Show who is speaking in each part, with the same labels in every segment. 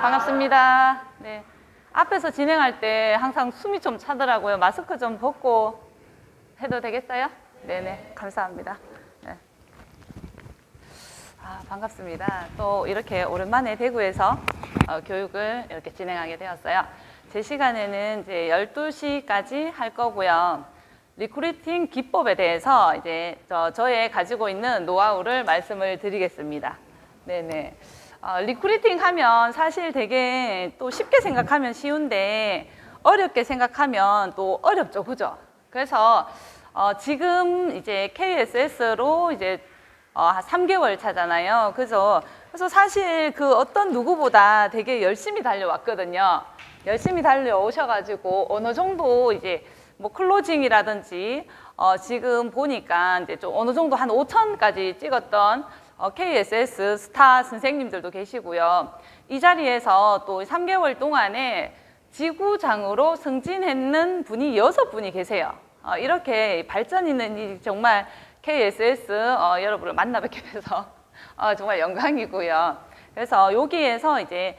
Speaker 1: 반갑습니다. 네. 앞에서 진행할 때 항상 숨이 좀 차더라고요. 마스크 좀 벗고 해도 되겠어요? 네네. 감사합니다. 네. 반갑습니다. 또 이렇게 오랜만에 대구에서 교육을 이렇게 진행하게 되었어요. 제 시간에는 이제 12시까지 할 거고요. 리크루팅 기법에 대해서 이제 저의 가지고 있는 노하우를 말씀을 드리겠습니다. 네네. 리크루팅 하면 사실 되게 또 쉽게 생각하면 쉬운데 어렵게 생각하면 또 어렵죠, 그죠? 그래서 지금 이제 KSS로 이제 3개월 차잖아요. 그래서 사실 그 어떤 누구보다 되게 열심히 달려왔거든요. 열심히 달려오셔가지고 어느 정도 이제 뭐 클로징이라든지 지금 보니까 이제 좀 어느 정도 한 5천까지 찍었던 KSS 스타 선생님들도 계시고요. 이 자리에서 또 3개월 동안에 지구장으로 승진했는 분이 6분이 계세요. 이렇게 발전 있는 정말 KSS 여러분을 만나 뵙게 돼서 정말 영광이고요. 그래서 여기에서 이제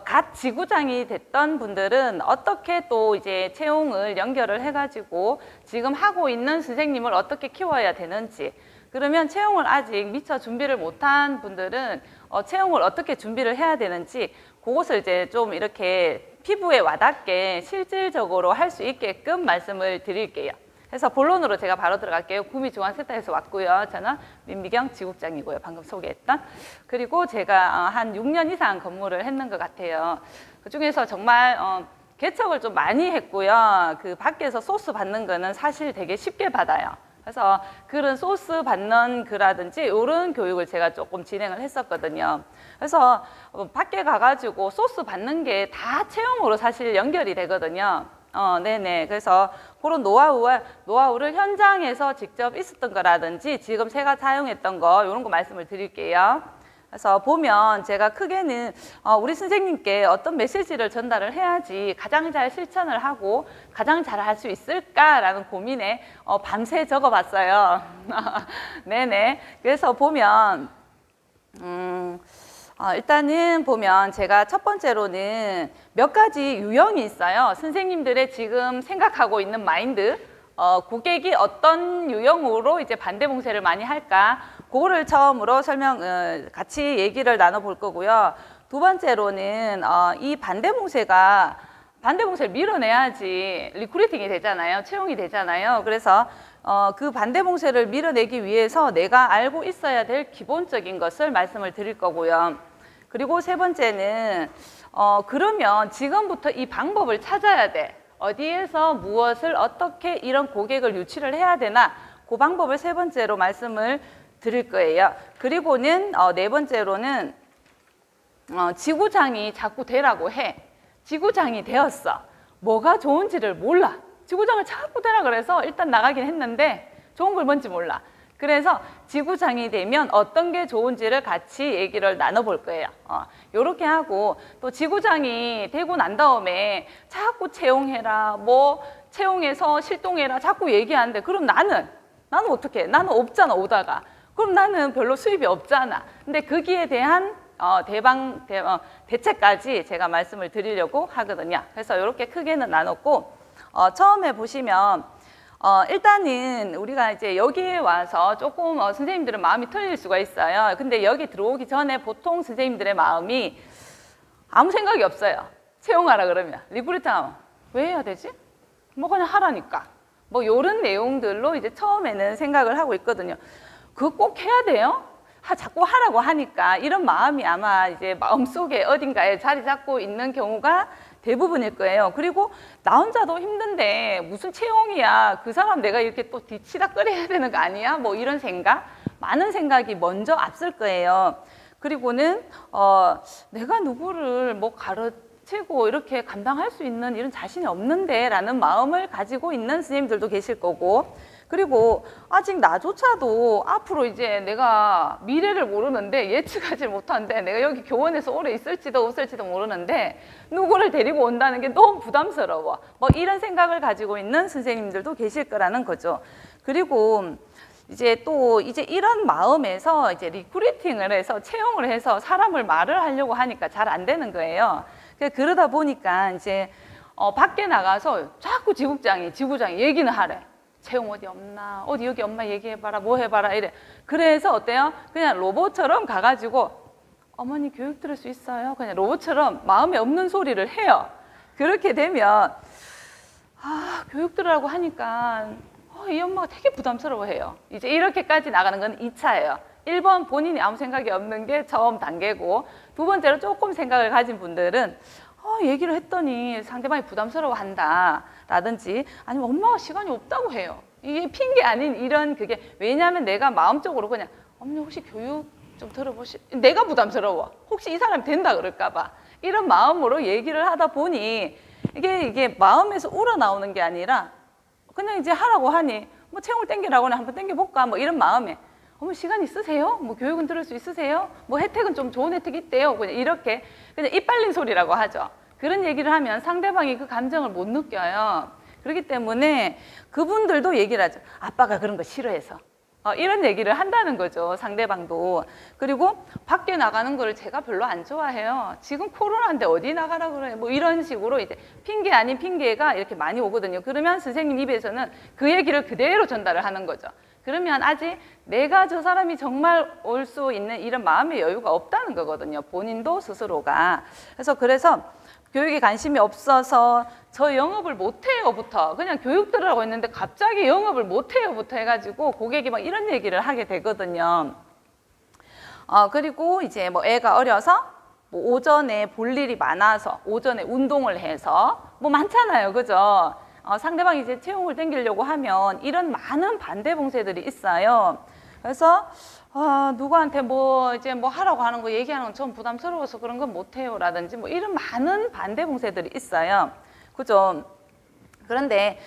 Speaker 1: 갓 지구장이 됐던 분들은 어떻게 또 이제 채용을 연결을 해가지고 지금 하고 있는 선생님을 어떻게 키워야 되는지, 그러면 채용을 아직 미처 준비를 못한 분들은 채용을 어떻게 준비를 해야 되는지 그것을 이제 좀 이렇게 피부에 와닿게 실질적으로 할 수 있게끔 말씀을 드릴게요. 그래서 본론으로 제가 바로 들어갈게요. 구미중앙센터에서 왔고요. 저는 민미경 지국장이고요. 방금 소개했던. 그리고 제가 한 6년 이상 근무를 했는 것 같아요. 그중에서 정말 개척을 좀 많이 했고요. 그 밖에서 소스 받는 거는 사실 되게 쉽게 받아요. 그래서 그런 소스 받는 거라든지 이런 교육을 제가 조금 진행을 했었거든요. 그래서 밖에 가가지고 소스 받는 게 다 채용으로 사실 연결이 되거든요. 네네. 그래서 그런 노하우를 현장에서 직접 있었던 거라든지 지금 제가 사용했던 거 이런 거 말씀을 드릴게요. 그래서 보면 제가 크게는 우리 선생님께 어떤 메시지를 전달을 해야지 가장 잘 실천을 하고 가장 잘 할 수 있을까라는 고민에 밤새 적어봤어요. 네네. 그래서 보면 일단은 보면 제가 첫 번째로는 몇 가지 유형이 있어요. 선생님들의 지금 생각하고 있는 마인드, 고객이 어떤 유형으로 이제 반대봉쇄를 많이 할까, 그거를 처음으로 같이 얘기를 나눠볼 거고요. 두 번째로는 이 반대봉쇄를 밀어내야지 리크루팅이 되잖아요. 채용이 되잖아요. 그래서 그 반대봉쇄를 밀어내기 위해서 내가 알고 있어야 될 기본적인 것을 말씀을 드릴 거고요. 그리고 세 번째는 그러면 지금부터 이 방법을 찾아야 돼. 어디에서 무엇을 어떻게 이런 고객을 유치를 해야 되나, 그 방법을 세 번째로 말씀을 드릴 거예요. 그리고는 네 번째로는 지구장이 자꾸 되라고 해. 지구장이 되었어. 뭐가 좋은지를 몰라. 지구장을 자꾸 되라 그래서 일단 나가긴 했는데 좋은 걸 뭔지 몰라. 그래서 지구장이 되면 어떤 게 좋은지를 같이 얘기를 나눠볼 거예요. 요렇게 하고, 또 지구장이 되고 난 다음에 자꾸 채용해라, 뭐 채용해서 실동해라 자꾸 얘기하는데, 그럼 나는 어떻게 해? 나는 없잖아, 오다가. 그럼 나는 별로 수입이 없잖아. 근데 거기에 대한 대책까지 제가 말씀을 드리려고 하거든요. 그래서 이렇게 크게는 나눴고, 처음에 보시면 일단은 우리가 이제 여기에 와서 조금 선생님들은 마음이 틀릴 수가 있어요. 근데 여기 들어오기 전에 보통 선생님들의 마음이 아무 생각이 없어요. 채용하라 그러면. 리크루팅 하면 왜 해야 되지? 뭐 그냥 하라니까. 뭐 이런 내용들로 이제 처음에는 생각을 하고 있거든요. 그거 꼭 해야 돼요? 자꾸 하라고 하니까 이런 마음이 아마 이제 마음속에 어딘가에 자리 잡고 있는 경우가 대부분일 거예요. 그리고 나 혼자도 힘든데 무슨 채용이야. 그 사람 내가 이렇게 또 뒤치다꺼리해야 되는 거 아니야? 뭐 이런 생각, 많은 생각이 먼저 앞설 거예요. 그리고는 내가 누구를 뭐 가르치고 이렇게 감당할 수 있는 이런 자신이 없는데 라는 마음을 가지고 있는 선생님들도 계실 거고, 그리고 아직 나조차도 앞으로 이제 내가 미래를 모르는데 예측하지 못한데 내가 여기 교원에서 오래 있을지도 없을지도 모르는데 누구를 데리고 온다는 게 너무 부담스러워. 뭐 이런 생각을 가지고 있는 선생님들도 계실 거라는 거죠. 그리고 이제 또 이제 이런 마음에서 이제 리크루팅을 해서 채용을 해서 사람을 말을 하려고 하니까 잘 안 되는 거예요. 그러다 보니까 이제 밖에 나가서 자꾸 지부장이 얘기는 하래. 채용 어디 없나? 어디 여기 엄마 얘기해봐라. 뭐 해봐라. 이래. 그래서 어때요? 그냥 로봇처럼 가가지고 어머니 교육 들을 수 있어요? 그냥 로봇처럼 마음에 없는 소리를 해요. 그렇게 되면 교육 들으라고 하니까 이 엄마가 되게 부담스러워해요. 이제 이렇게까지 나가는 건 2차예요. 1번 본인이 아무 생각이 없는 게 처음 단계고, 두 번째로 조금 생각을 가진 분들은 얘기를 했더니 상대방이 부담스러워한다 라든지, 아니면 엄마가 시간이 없다고 해요. 이게 핑계 아닌 이런 그게, 왜냐하면 내가 마음적으로 그냥 어머니 혹시 교육 좀 내가 부담스러워. 혹시 이 사람이 된다 그럴까 봐. 이런 마음으로 얘기를 하다 보니 이게 마음에서 우러나오는 게 아니라 그냥 이제 하라고 하니 뭐 채용을 땡기라고 한번 땡겨볼까 뭐 이런 마음에 어머 시간 있으세요? 뭐 교육은 들을 수 있으세요? 뭐 혜택은 좀 좋은 혜택이 있대요. 그냥 이렇게 그냥 입 빨린 소리라고 하죠. 그런 얘기를 하면 상대방이 그 감정을 못 느껴요. 그렇기 때문에 그분들도 얘기를 하죠. 아빠가 그런 거 싫어해서. 이런 얘기를 한다는 거죠, 상대방도. 그리고 밖에 나가는 거를 제가 별로 안 좋아해요. 지금 코로나인데 어디 나가라 그래. 뭐 이런 식으로 이제 핑계 아닌 핑계가 이렇게 많이 오거든요. 그러면 선생님 입에서는 그 얘기를 그대로 전달을 하는 거죠. 그러면 아직 내가 저 사람이 정말 올 수 있는 이런 마음의 여유가 없다는 거거든요, 본인도 스스로가. 그래서 교육에 관심이 없어서 저 영업을 못해요부터, 그냥 교육 들으라고 했는데 갑자기 영업을 못해요부터 해가지고 고객이 막 이런 얘기를 하게 되거든요. 그리고 이제 뭐 애가 어려서 뭐 오전에 볼 일이 많아서 오전에 운동을 해서 뭐 많잖아요, 그죠? 상대방이 이제 채용을 땡기려고 하면 이런 많은 반대 봉쇄들이 있어요. 그래서 누구한테 뭐 이제 뭐 하라고 하는 거 얘기하는 건 좀 부담스러워서 그런 건 못해요 라든지 뭐 이런 많은 반대 봉쇄들이 있어요. 그죠? 그런데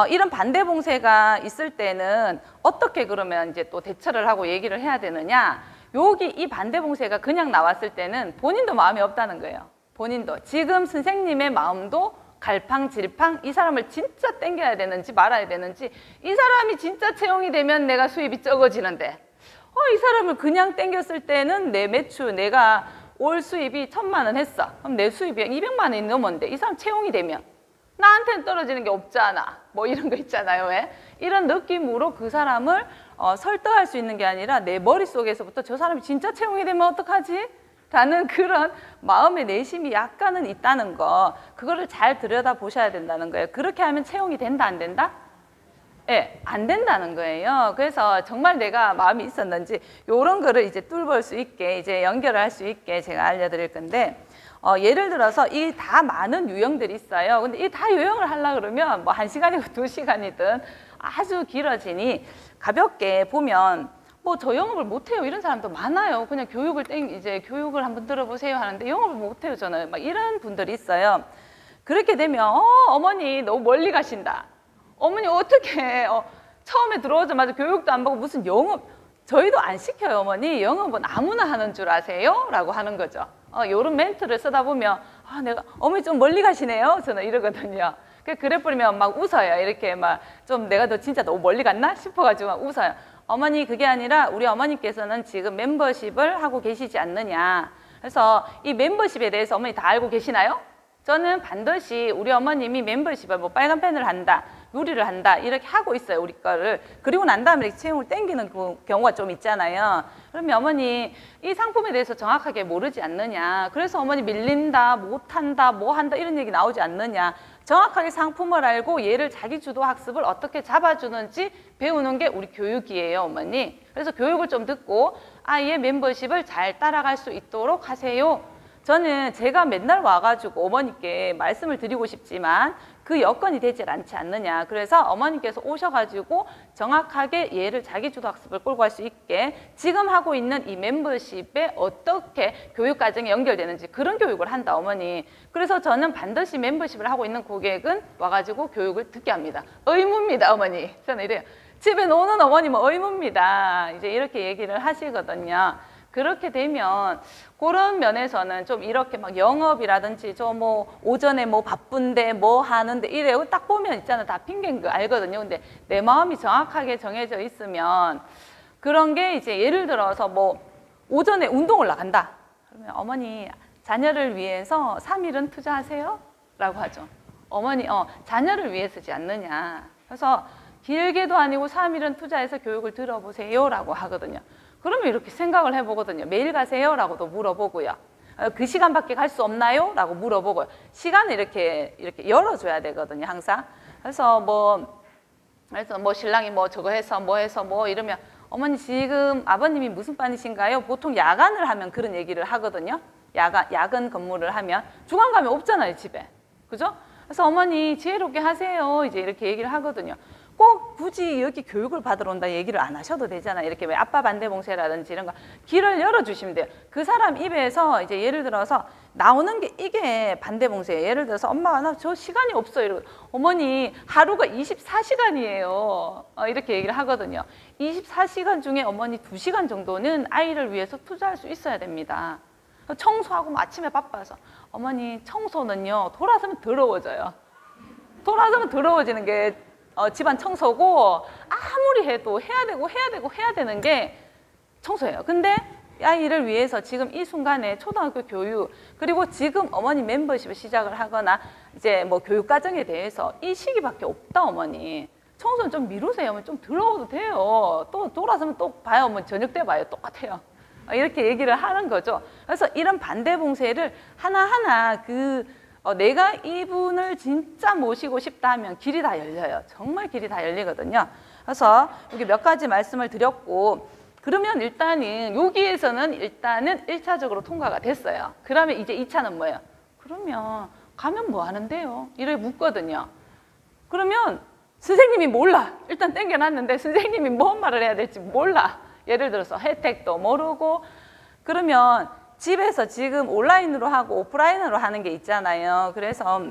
Speaker 1: 이런 반대 봉쇄가 있을 때는 어떻게 그러면 이제 또 대처를 하고 얘기를 해야 되느냐? 여기 이 반대 봉쇄가 그냥 나왔을 때는 본인도 마음이 없다는 거예요. 본인도. 지금 선생님의 마음도 갈팡질팡, 이 사람을 진짜 땡겨야 되는지 말아야 되는지, 이 사람이 진짜 채용이 되면 내가 수입이 적어지는데 이 사람을 그냥 땡겼을 때는 내 매출, 내가 올 수입이 1,000만 원 했어. 그럼 내 수입이 200만 원이 넘었는데 이 사람 채용이 되면 나한테는 떨어지는 게 없잖아. 뭐 이런 거 있잖아요. 왜? 이런 느낌으로 그 사람을 설득할 수 있는 게 아니라 내 머릿속에서부터 저 사람이 진짜 채용이 되면 어떡하지? 라는 그런 마음의 내심이 약간은 있다는 거, 그거를 잘 들여다보셔야 된다는 거예요. 그렇게 하면 채용이 된다, 안 된다? 예, 안 된다는 거예요. 그래서 정말 내가 마음이 있었는지 이런 거를 이제 뚫을 수 있게, 이제 연결을 할 수 있게 제가 알려드릴 건데, 예를 들어서 이 다 많은 유형들이 있어요. 근데 이 다 유형을 하려고 그러면 뭐 1시간이고 2시간이든 아주 길어지니 가볍게 보면 뭐 저 영업을 못해요 이런 사람도 많아요. 그냥 이제 교육을 한번 들어보세요 하는데 영업을 못해요 저는, 막 이런 분들이 있어요. 그렇게 되면 어머니 너무 멀리 가신다. 어머니 어떻게 처음에 들어오자마자 교육도 안 받고 무슨 영업, 저희도 안 시켜요 어머니. 영업은 아무나 하는 줄 아세요? 라고 하는 거죠. 이런 멘트를 쓰다 보면 내가 어머니 좀 멀리 가시네요 저는 이러거든요. 그래 버리면 막 웃어요. 이렇게 막 좀 내가 더 진짜 너무 멀리 갔나 싶어가지고 막 웃어요. 어머니 그게 아니라 우리 어머니께서는 지금 멤버십을 하고 계시지 않느냐. 그래서 이 멤버십에 대해서 어머니 다 알고 계시나요? 저는 반드시 우리 어머님이 멤버십을 뭐 빨간 펜을 한다, 요리를 한다 이렇게 하고 있어요 우리 거를. 그리고 난 다음에 이렇게 채용을 땡기는 그 경우가 좀 있잖아요. 그러면 어머니 이 상품에 대해서 정확하게 모르지 않느냐, 그래서 어머니 밀린다, 못한다, 뭐 한다 이런 얘기 나오지 않느냐. 정확하게 상품을 알고 얘를 자기주도 학습을 어떻게 잡아주는지 배우는 게 우리 교육이에요 어머니. 그래서 교육을 좀 듣고 아이의 멤버십을 잘 따라갈 수 있도록 하세요. 저는 제가 맨날 와가지고 어머니께 말씀을 드리고 싶지만 그 여건이 되질 않지 않느냐. 그래서 어머니께서 오셔가지고 정확하게 얘를 자기주도 학습을 끌고 갈 수 있게 지금 하고 있는 이 멤버십에 어떻게 교육과정이 연결되는지 그런 교육을 한다 어머니. 그래서 저는 반드시 멤버십을 하고 있는 고객은 와가지고 교육을 듣게 합니다. 의무입니다 어머니. 저는 이래요. 집에 노는 어머님은 의무입니다. 이제 이렇게 얘기를 하시거든요. 그렇게 되면 그런 면에서는 좀 이렇게 막 영업이라든지 저 뭐 오전에 뭐 바쁜데 뭐 하는데 이래요. 딱 보면 있잖아. 다 핑계인 거 알거든요. 근데 내 마음이 정확하게 정해져 있으면 그런 게 이제 예를 들어서 뭐 오전에 운동을 나간다. 그러면 어머니 자녀를 위해서 3일은 투자하세요? 라고 하죠. 어머니 자녀를 위해 쓰지 않느냐. 그래서 길게도 아니고 3일은 투자해서 교육을 들어보세요 라고 하거든요. 그러면 이렇게 생각을 해보거든요. 매일 가세요? 라고도 물어보고요. 그 시간밖에 갈 수 없나요? 라고 물어보고요. 시간을 이렇게 열어줘야 되거든요. 항상. 그래서 뭐 신랑이 뭐 저거 해서 뭐 이러면 어머니 지금 아버님이 무슨 반이신가요? 보통 야간을 하면 그런 얘기를 하거든요. 야간 근무를 하면 주간 가면 없잖아요, 집에. 그죠? 그래서 어머니 지혜롭게 하세요. 이제 이렇게 얘기를 하거든요. 꼭 굳이 여기 교육을 받으러 온다 얘기를 안 하셔도 되잖아요. 이렇게 왜 아빠 반대봉쇄라든지 이런 거 길을 열어주시면 돼요. 그 사람 입에서 이제 예를 들어서 나오는 게 이게 반대봉쇄예요. 예를 들어서 엄마가 나 저 시간이 없어요. 이러고 어머니 하루가 24시간이에요. 이렇게 얘기를 하거든요. 24시간 중에 어머니 2시간 정도는 아이를 위해서 투자할 수 있어야 됩니다. 청소하고 아침에 바빠서 어머니 청소는요 돌아서면 더러워져요. 돌아서면 더러워지는 게 집안 청소고 아무리 해도 해야 되는 게 청소예요. 근데 아이를 위해서 지금 이 순간에 초등학교 교육 그리고 지금 어머니 멤버십을 시작을 하거나 이제 뭐 교육과정에 대해서 이 시기밖에 없다 어머니. 청소는 좀 미루세요. 좀 더러워도 돼요. 또 돌아서면 또 봐요. 뭐 저녁 때 봐요. 똑같아요. 이렇게 얘기를 하는 거죠. 그래서 이런 반대봉쇄를 하나하나 내가 이분을 진짜 모시고 싶다 하면 길이 다 열려요. 정말 길이 다 열리거든요. 그래서 여기 몇 가지 말씀을 드렸고 그러면 일단은 여기에서는 일단은 1차적으로 통과가 됐어요. 그러면 이제 2차는 뭐예요? 그러면 가면 뭐 하는데요? 이렇게 묻거든요. 그러면 선생님이 몰라. 일단 땡겨놨는데 선생님이 뭔 말을 해야 될지 몰라. 예를 들어서 혜택도 모르고 그러면 집에서 지금 온라인으로 하고 오프라인으로 하는 게 있잖아요. 그래서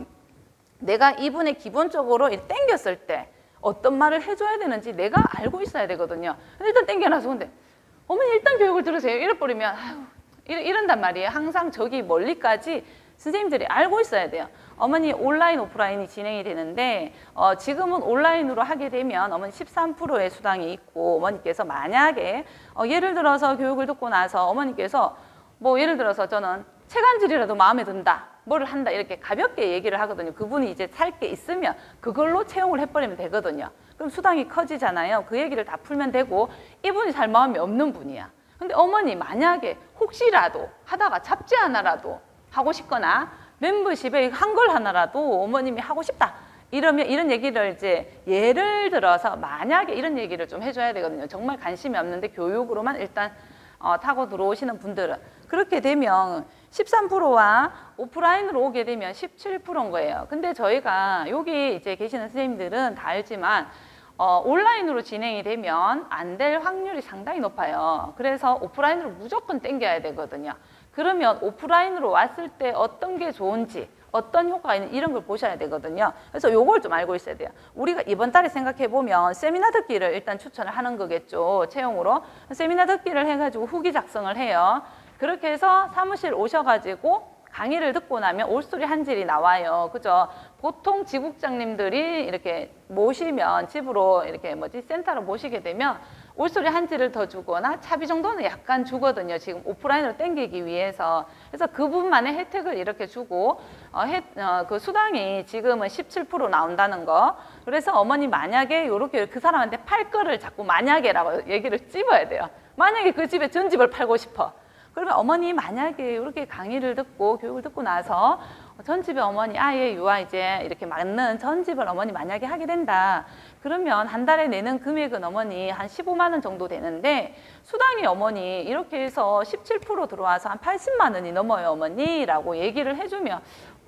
Speaker 1: 내가 이분의 기본적으로 땡겼을 때 어떤 말을 해줘야 되는지 내가 알고 있어야 되거든요. 일단 땡겨놔서 근데 어머니 일단 교육을 들으세요. 이래버리면 이런단 말이에요. 항상 저기 멀리까지 선생님들이 알고 있어야 돼요. 어머니 온라인 오프라인이 진행이 되는데 지금은 온라인으로 하게 되면 어머니 13%의 수당이 있고 어머니께서 만약에 예를 들어서 교육을 듣고 나서 어머니께서 뭐 예를 들어서 저는 책 한 줄이라도 마음에 든다. 뭐를 한다. 이렇게 가볍게 얘기를 하거든요. 그분이 이제 살 게 있으면 그걸로 채용을 해버리면 되거든요. 그럼 수당이 커지잖아요. 그 얘기를 다 풀면 되고 이분이 살 마음이 없는 분이야. 근데 어머니 만약에 혹시라도 하다가 잡지 하나라도 하고 싶거나 멤버십에 한글 하나라도 어머님이 하고 싶다. 이러면 이런 얘기를 이제 예를 들어서 만약에 이런 얘기를 좀 해줘야 되거든요. 정말 관심이 없는데 교육으로만 일단 타고 들어오시는 분들은 그렇게 되면 13%와 오프라인으로 오게 되면 17%인 거예요. 근데 저희가 여기 이제 계시는 선생님들은 다 알지만 온라인으로 진행이 되면 안 될 확률이 상당히 높아요. 그래서 오프라인으로 무조건 땡겨야 되거든요. 그러면 오프라인으로 왔을 때 어떤 게 좋은지 어떤 효과가 있는 이런 걸 보셔야 되거든요. 그래서 요걸 좀 알고 있어야 돼요. 우리가 이번 달에 생각해 보면 세미나 듣기를 일단 추천을 하는 거겠죠. 채용으로. 세미나 듣기를 해가지고 후기 작성을 해요. 그렇게 해서 사무실 오셔가지고 강의를 듣고 나면 올소리 한 질이 나와요. 그죠? 보통 지국장님들이 이렇게 모시면 집으로 이렇게 센터로 모시게 되면 올소리 한 질을 더 주거나 차비 정도는 약간 주거든요. 지금 오프라인으로 땡기기 위해서. 그래서 그분만의 혜택을 이렇게 주고 그 수당이 지금은 17% 나온다는 거. 그래서 어머니 만약에 이렇게 그 사람한테 팔 거를 자꾸 만약에라고 얘기를 찝어야 돼요. 만약에 그 집에 전집을 팔고 싶어. 그러면 어머니 만약에 이렇게 강의를 듣고 교육을 듣고 나서 전집에 어머니 아이의 유아 이제 이렇게 맞는 전집을 어머니 만약에 하게 된다. 그러면 한 달에 내는 금액은 어머니 한 15만 원 정도 되는데 수당이 어머니 이렇게 해서 17% 들어와서 한 80만 원이 넘어요 어머니라고 얘기를 해주면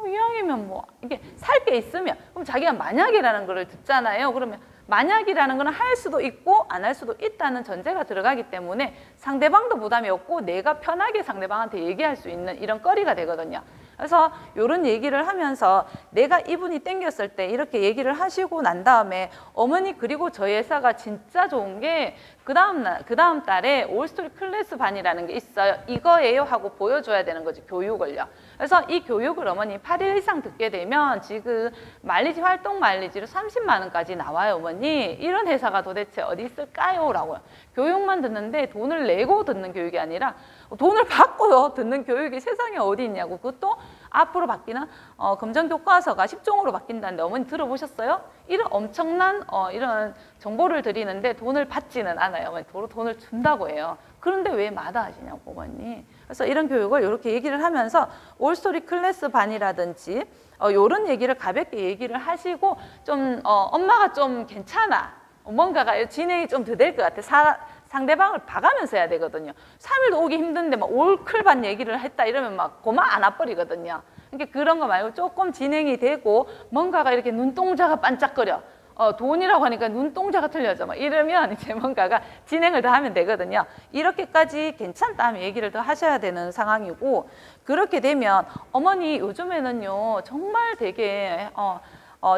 Speaker 1: 이왕이면 뭐 이게 살 게 있으면 그럼 자기가 만약이라는 거를 듣잖아요. 그러면 만약이라는 거는 할 수도 있고 안 할 수도 있다는 전제가 들어가기 때문에 상대방도 부담이 없고 내가 편하게 상대방한테 얘기할 수 있는 이런 거리가 되거든요. 그래서 이런 얘기를 하면서 내가 이분이 땡겼을 때 이렇게 얘기를 하시고 난 다음에 어머니 그리고 저희 회사가 진짜 좋은 게 그 다음 달에 올스토리 클래스 반이라는 게 있어요. 이거예요 하고 보여줘야 되는 거지, 교육을요. 그래서 이 교육을 어머니 8일 이상 듣게 되면 지금 마일리지, 활동 마일리지로 30만 원까지 나와요, 어머니. 이런 회사가 도대체 어디 있을까요? 라고요. 교육만 듣는데 돈을 내고 듣는 교육이 아니라 돈을 받고요 듣는 교육이 세상에 어디 있냐고. 그것도 앞으로 바뀌는 금전교과서가 10종으로 바뀐다는데 어머니 들어보셨어요? 이런 엄청난 이런 정보를 드리는데 돈을 받지는 않아요. 어머니 돈을 준다고 해요. 그런데 왜 마다하시냐고, 어머니. 그래서 이런 교육을 이렇게 얘기를 하면서 올스토리 클래스 반이라든지 이런 얘기를 가볍게 얘기를 하시고 좀 엄마가 좀 괜찮아, 뭔가가 진행이 좀 더 될 것 같아. 상대방을 봐가면서 해야 되거든요. 3일도 오기 힘든데 막 올클반 얘기를 했다 이러면 막 고마 안 와버리거든요. 그러니까 그런 거 말고 조금 진행이 되고 뭔가가 이렇게 눈동자가 반짝거려. 돈이라고 하니까 눈동자가 틀려져. 막 이러면 이제 뭔가가 진행을 더 하면 되거든요. 이렇게까지 괜찮다 하면 얘기를 더 하셔야 되는 상황이고, 그렇게 되면 어머니 요즘에는요 정말 되게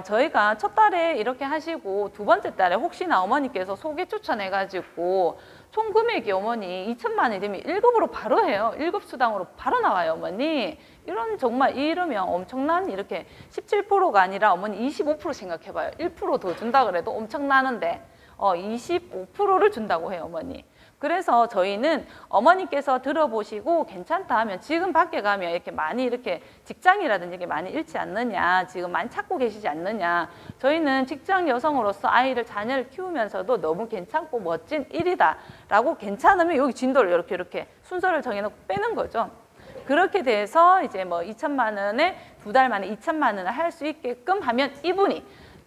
Speaker 1: 저희가 첫 달에 이렇게 하시고 두 번째 달에 혹시나 어머니께서 소개 추천해가지고 총 금액이 어머니 2천만 원이 되면 1급으로 바로 해요. 1급 수당으로 바로 나와요, 어머니. 이런 정말 이러면 엄청난 이렇게 17%가 아니라 어머니 25% 생각해봐요. 1% 더 준다 그래도 엄청나는데 25%를 준다고 해요, 어머니. 그래서 저희는 어머니께서 들어보시고 괜찮다 하면 지금 밖에 가면 이렇게 많이 이렇게 직장이라든지 이게 많이 잃지 않느냐, 지금 많이 찾고 계시지 않느냐. 저희는 직장 여성으로서 아이를, 자녀를 키우면서도 너무 괜찮고 멋진 일이다 라고 괜찮으면 여기 진도를 이렇게 순서를 정해놓고 빼는 거죠. 그렇게 돼서 이제 뭐 2천만 원에 두 달 만에 2천만 원을 할 수 있게끔 하면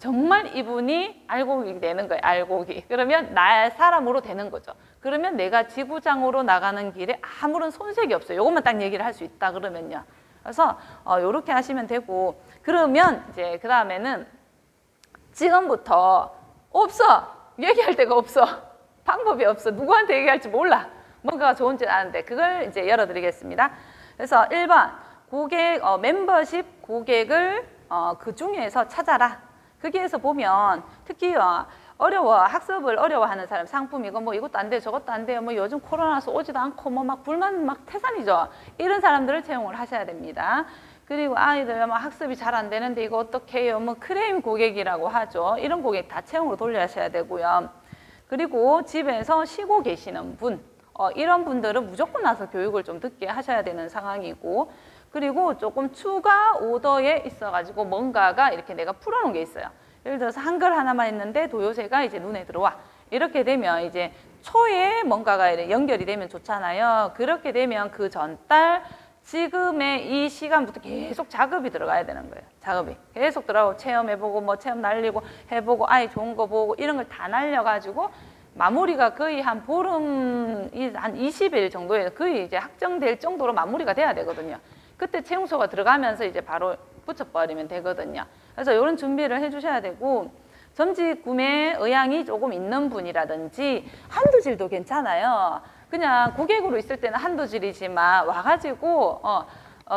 Speaker 1: 정말 이분이 알고기 되는 거예요. 알고기. 그러면 나의 사람으로 되는 거죠. 그러면 내가 지부장으로 나가는 길에 아무런 손색이 없어요. 이것만 딱 얘기를 할 수 있다 그러면요. 그래서 요렇게 하시면 되고, 그러면 이제 그 다음에는 지금부터 없어. 얘기할 데가 없어. 방법이 없어. 누구한테 얘기할지 몰라. 뭔가가 좋은지 아는데 그걸 이제 열어드리겠습니다. 그래서 1번 고객 멤버십 고객을 그 중에서 찾아라. 거기에서 보면 특히 학습을 어려워하는 사람, 상품 이거 뭐 이것도 안 돼, 저것도 안 돼요, 뭐 요즘 코로나서 오지도 않고 뭐 막 불만 막 태산이죠. 이런 사람들을 채용을 하셔야 됩니다. 그리고 아이들 뭐 학습이 잘 안 되는데 이거 어떻게 해요? 뭐 크레임 고객이라고 하죠. 이런 고객 다 채용으로 돌려하셔야 되고요. 그리고 집에서 쉬고 계시는 분, 이런 분들은 무조건 나서 교육을 좀 듣게 하셔야 되는 상황이고, 그리고 조금 추가 오더에 있어가지고 뭔가가 이렇게 내가 풀어놓은 게 있어요. 예를 들어서 한글 하나만 있는데 도요새가 이제 눈에 들어와. 이렇게 되면 이제 초에 뭔가가 연결이 되면 좋잖아요. 그렇게 되면 그 전달 지금의 이 시간부터 계속 작업이 들어가야 되는 거예요. 작업이 계속 들어가고 체험해보고 뭐 체험 날리고 해보고 아이 좋은 거 보고 이런 걸 다 날려가지고 마무리가 거의 한 보름, 한 20일 정도에 거의 이제 확정될 정도로 마무리가 돼야 되거든요. 그때 채용소가 들어가면서 이제 바로 붙여버리면 되거든요. 그래서 이런 준비를 해주셔야 되고, 전직 구매 의향이 조금 있는 분이라든지 한두 질도 괜찮아요. 그냥 고객으로 있을 때는 한두 질이지만 와가지고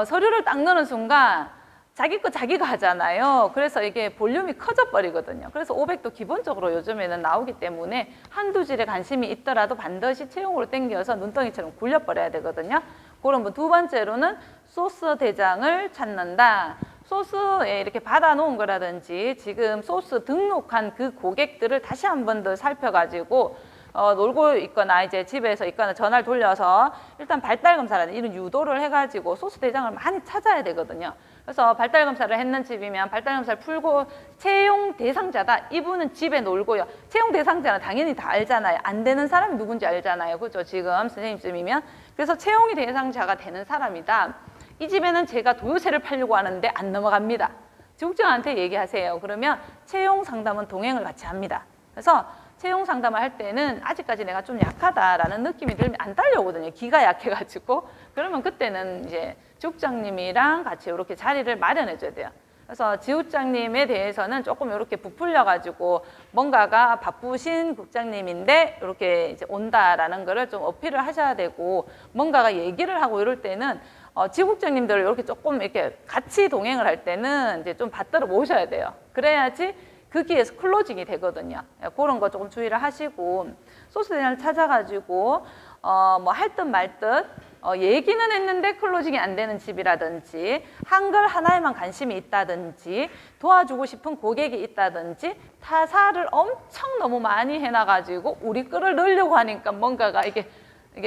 Speaker 1: 서류를 딱 넣는 순간 자기 거 자기가 하잖아요. 그래서 이게 볼륨이 커져 버리거든요. 그래서 500도 기본적으로 요즘에는 나오기 때문에 한두 질에 관심이 있더라도 반드시 채용으로 당겨서 눈덩이처럼 굴려버려야 되거든요. 그런 분. 두 번째로는 소스 대장을 찾는다. 소스에 이렇게 받아놓은 거라든지 지금 소스 등록한 그 고객들을 다시 한 번 더 살펴가지고 놀고 있거나 이제 집에서 있거나 전화를 돌려서 일단 발달 검사라든지 이런 유도를 해가지고 소스 대장을 많이 찾아야 되거든요. 그래서 발달 검사를 했는 집이면 발달 검사를 풀고 채용 대상자다. 이분은 집에 놀고요. 채용 대상자는 당연히 다 알잖아요. 안 되는 사람이 누군지 알잖아요. 그렇죠? 지금 선생님쯤이면. 그래서 채용이 대상자가 되는 사람이다. 이 집에는 제가 도요새를 팔려고 하는데 안 넘어갑니다. 지국장한테 얘기하세요. 그러면 채용 상담은 동행을 같이 합니다. 그래서 채용 상담을 할 때는 아직까지 내가 좀 약하다라는 느낌이 들면 안 딸려오거든요. 기가 약해가지고. 그러면 그때는 이제 지국장님이랑 같이 이렇게 자리를 마련해 줘야 돼요. 그래서 지국장님에 대해서는 조금 이렇게 부풀려가지고 뭔가가 바쁘신 국장님인데 이렇게 이제 온다라는 거를 좀 어필을 하셔야 되고, 뭔가가 얘기를 하고 이럴 때는 지국장님들을 이렇게 조금 이렇게 같이 동행을 할 때는 이제 좀 받들어 모셔야 돼요. 그래야지 거기에서 클로징이 되거든요. 그런 거 조금 주의를 하시고 소스 대장을 찾아가지고 뭐 할 듯 말 듯 얘기는 했는데 클로징이 안 되는 집이라든지 한글 하나에만 관심이 있다든지 도와주고 싶은 고객이 있다든지 타사를 엄청 너무 많이 해놔가지고 우리 거를 넣으려고 하니까 뭔가가 이게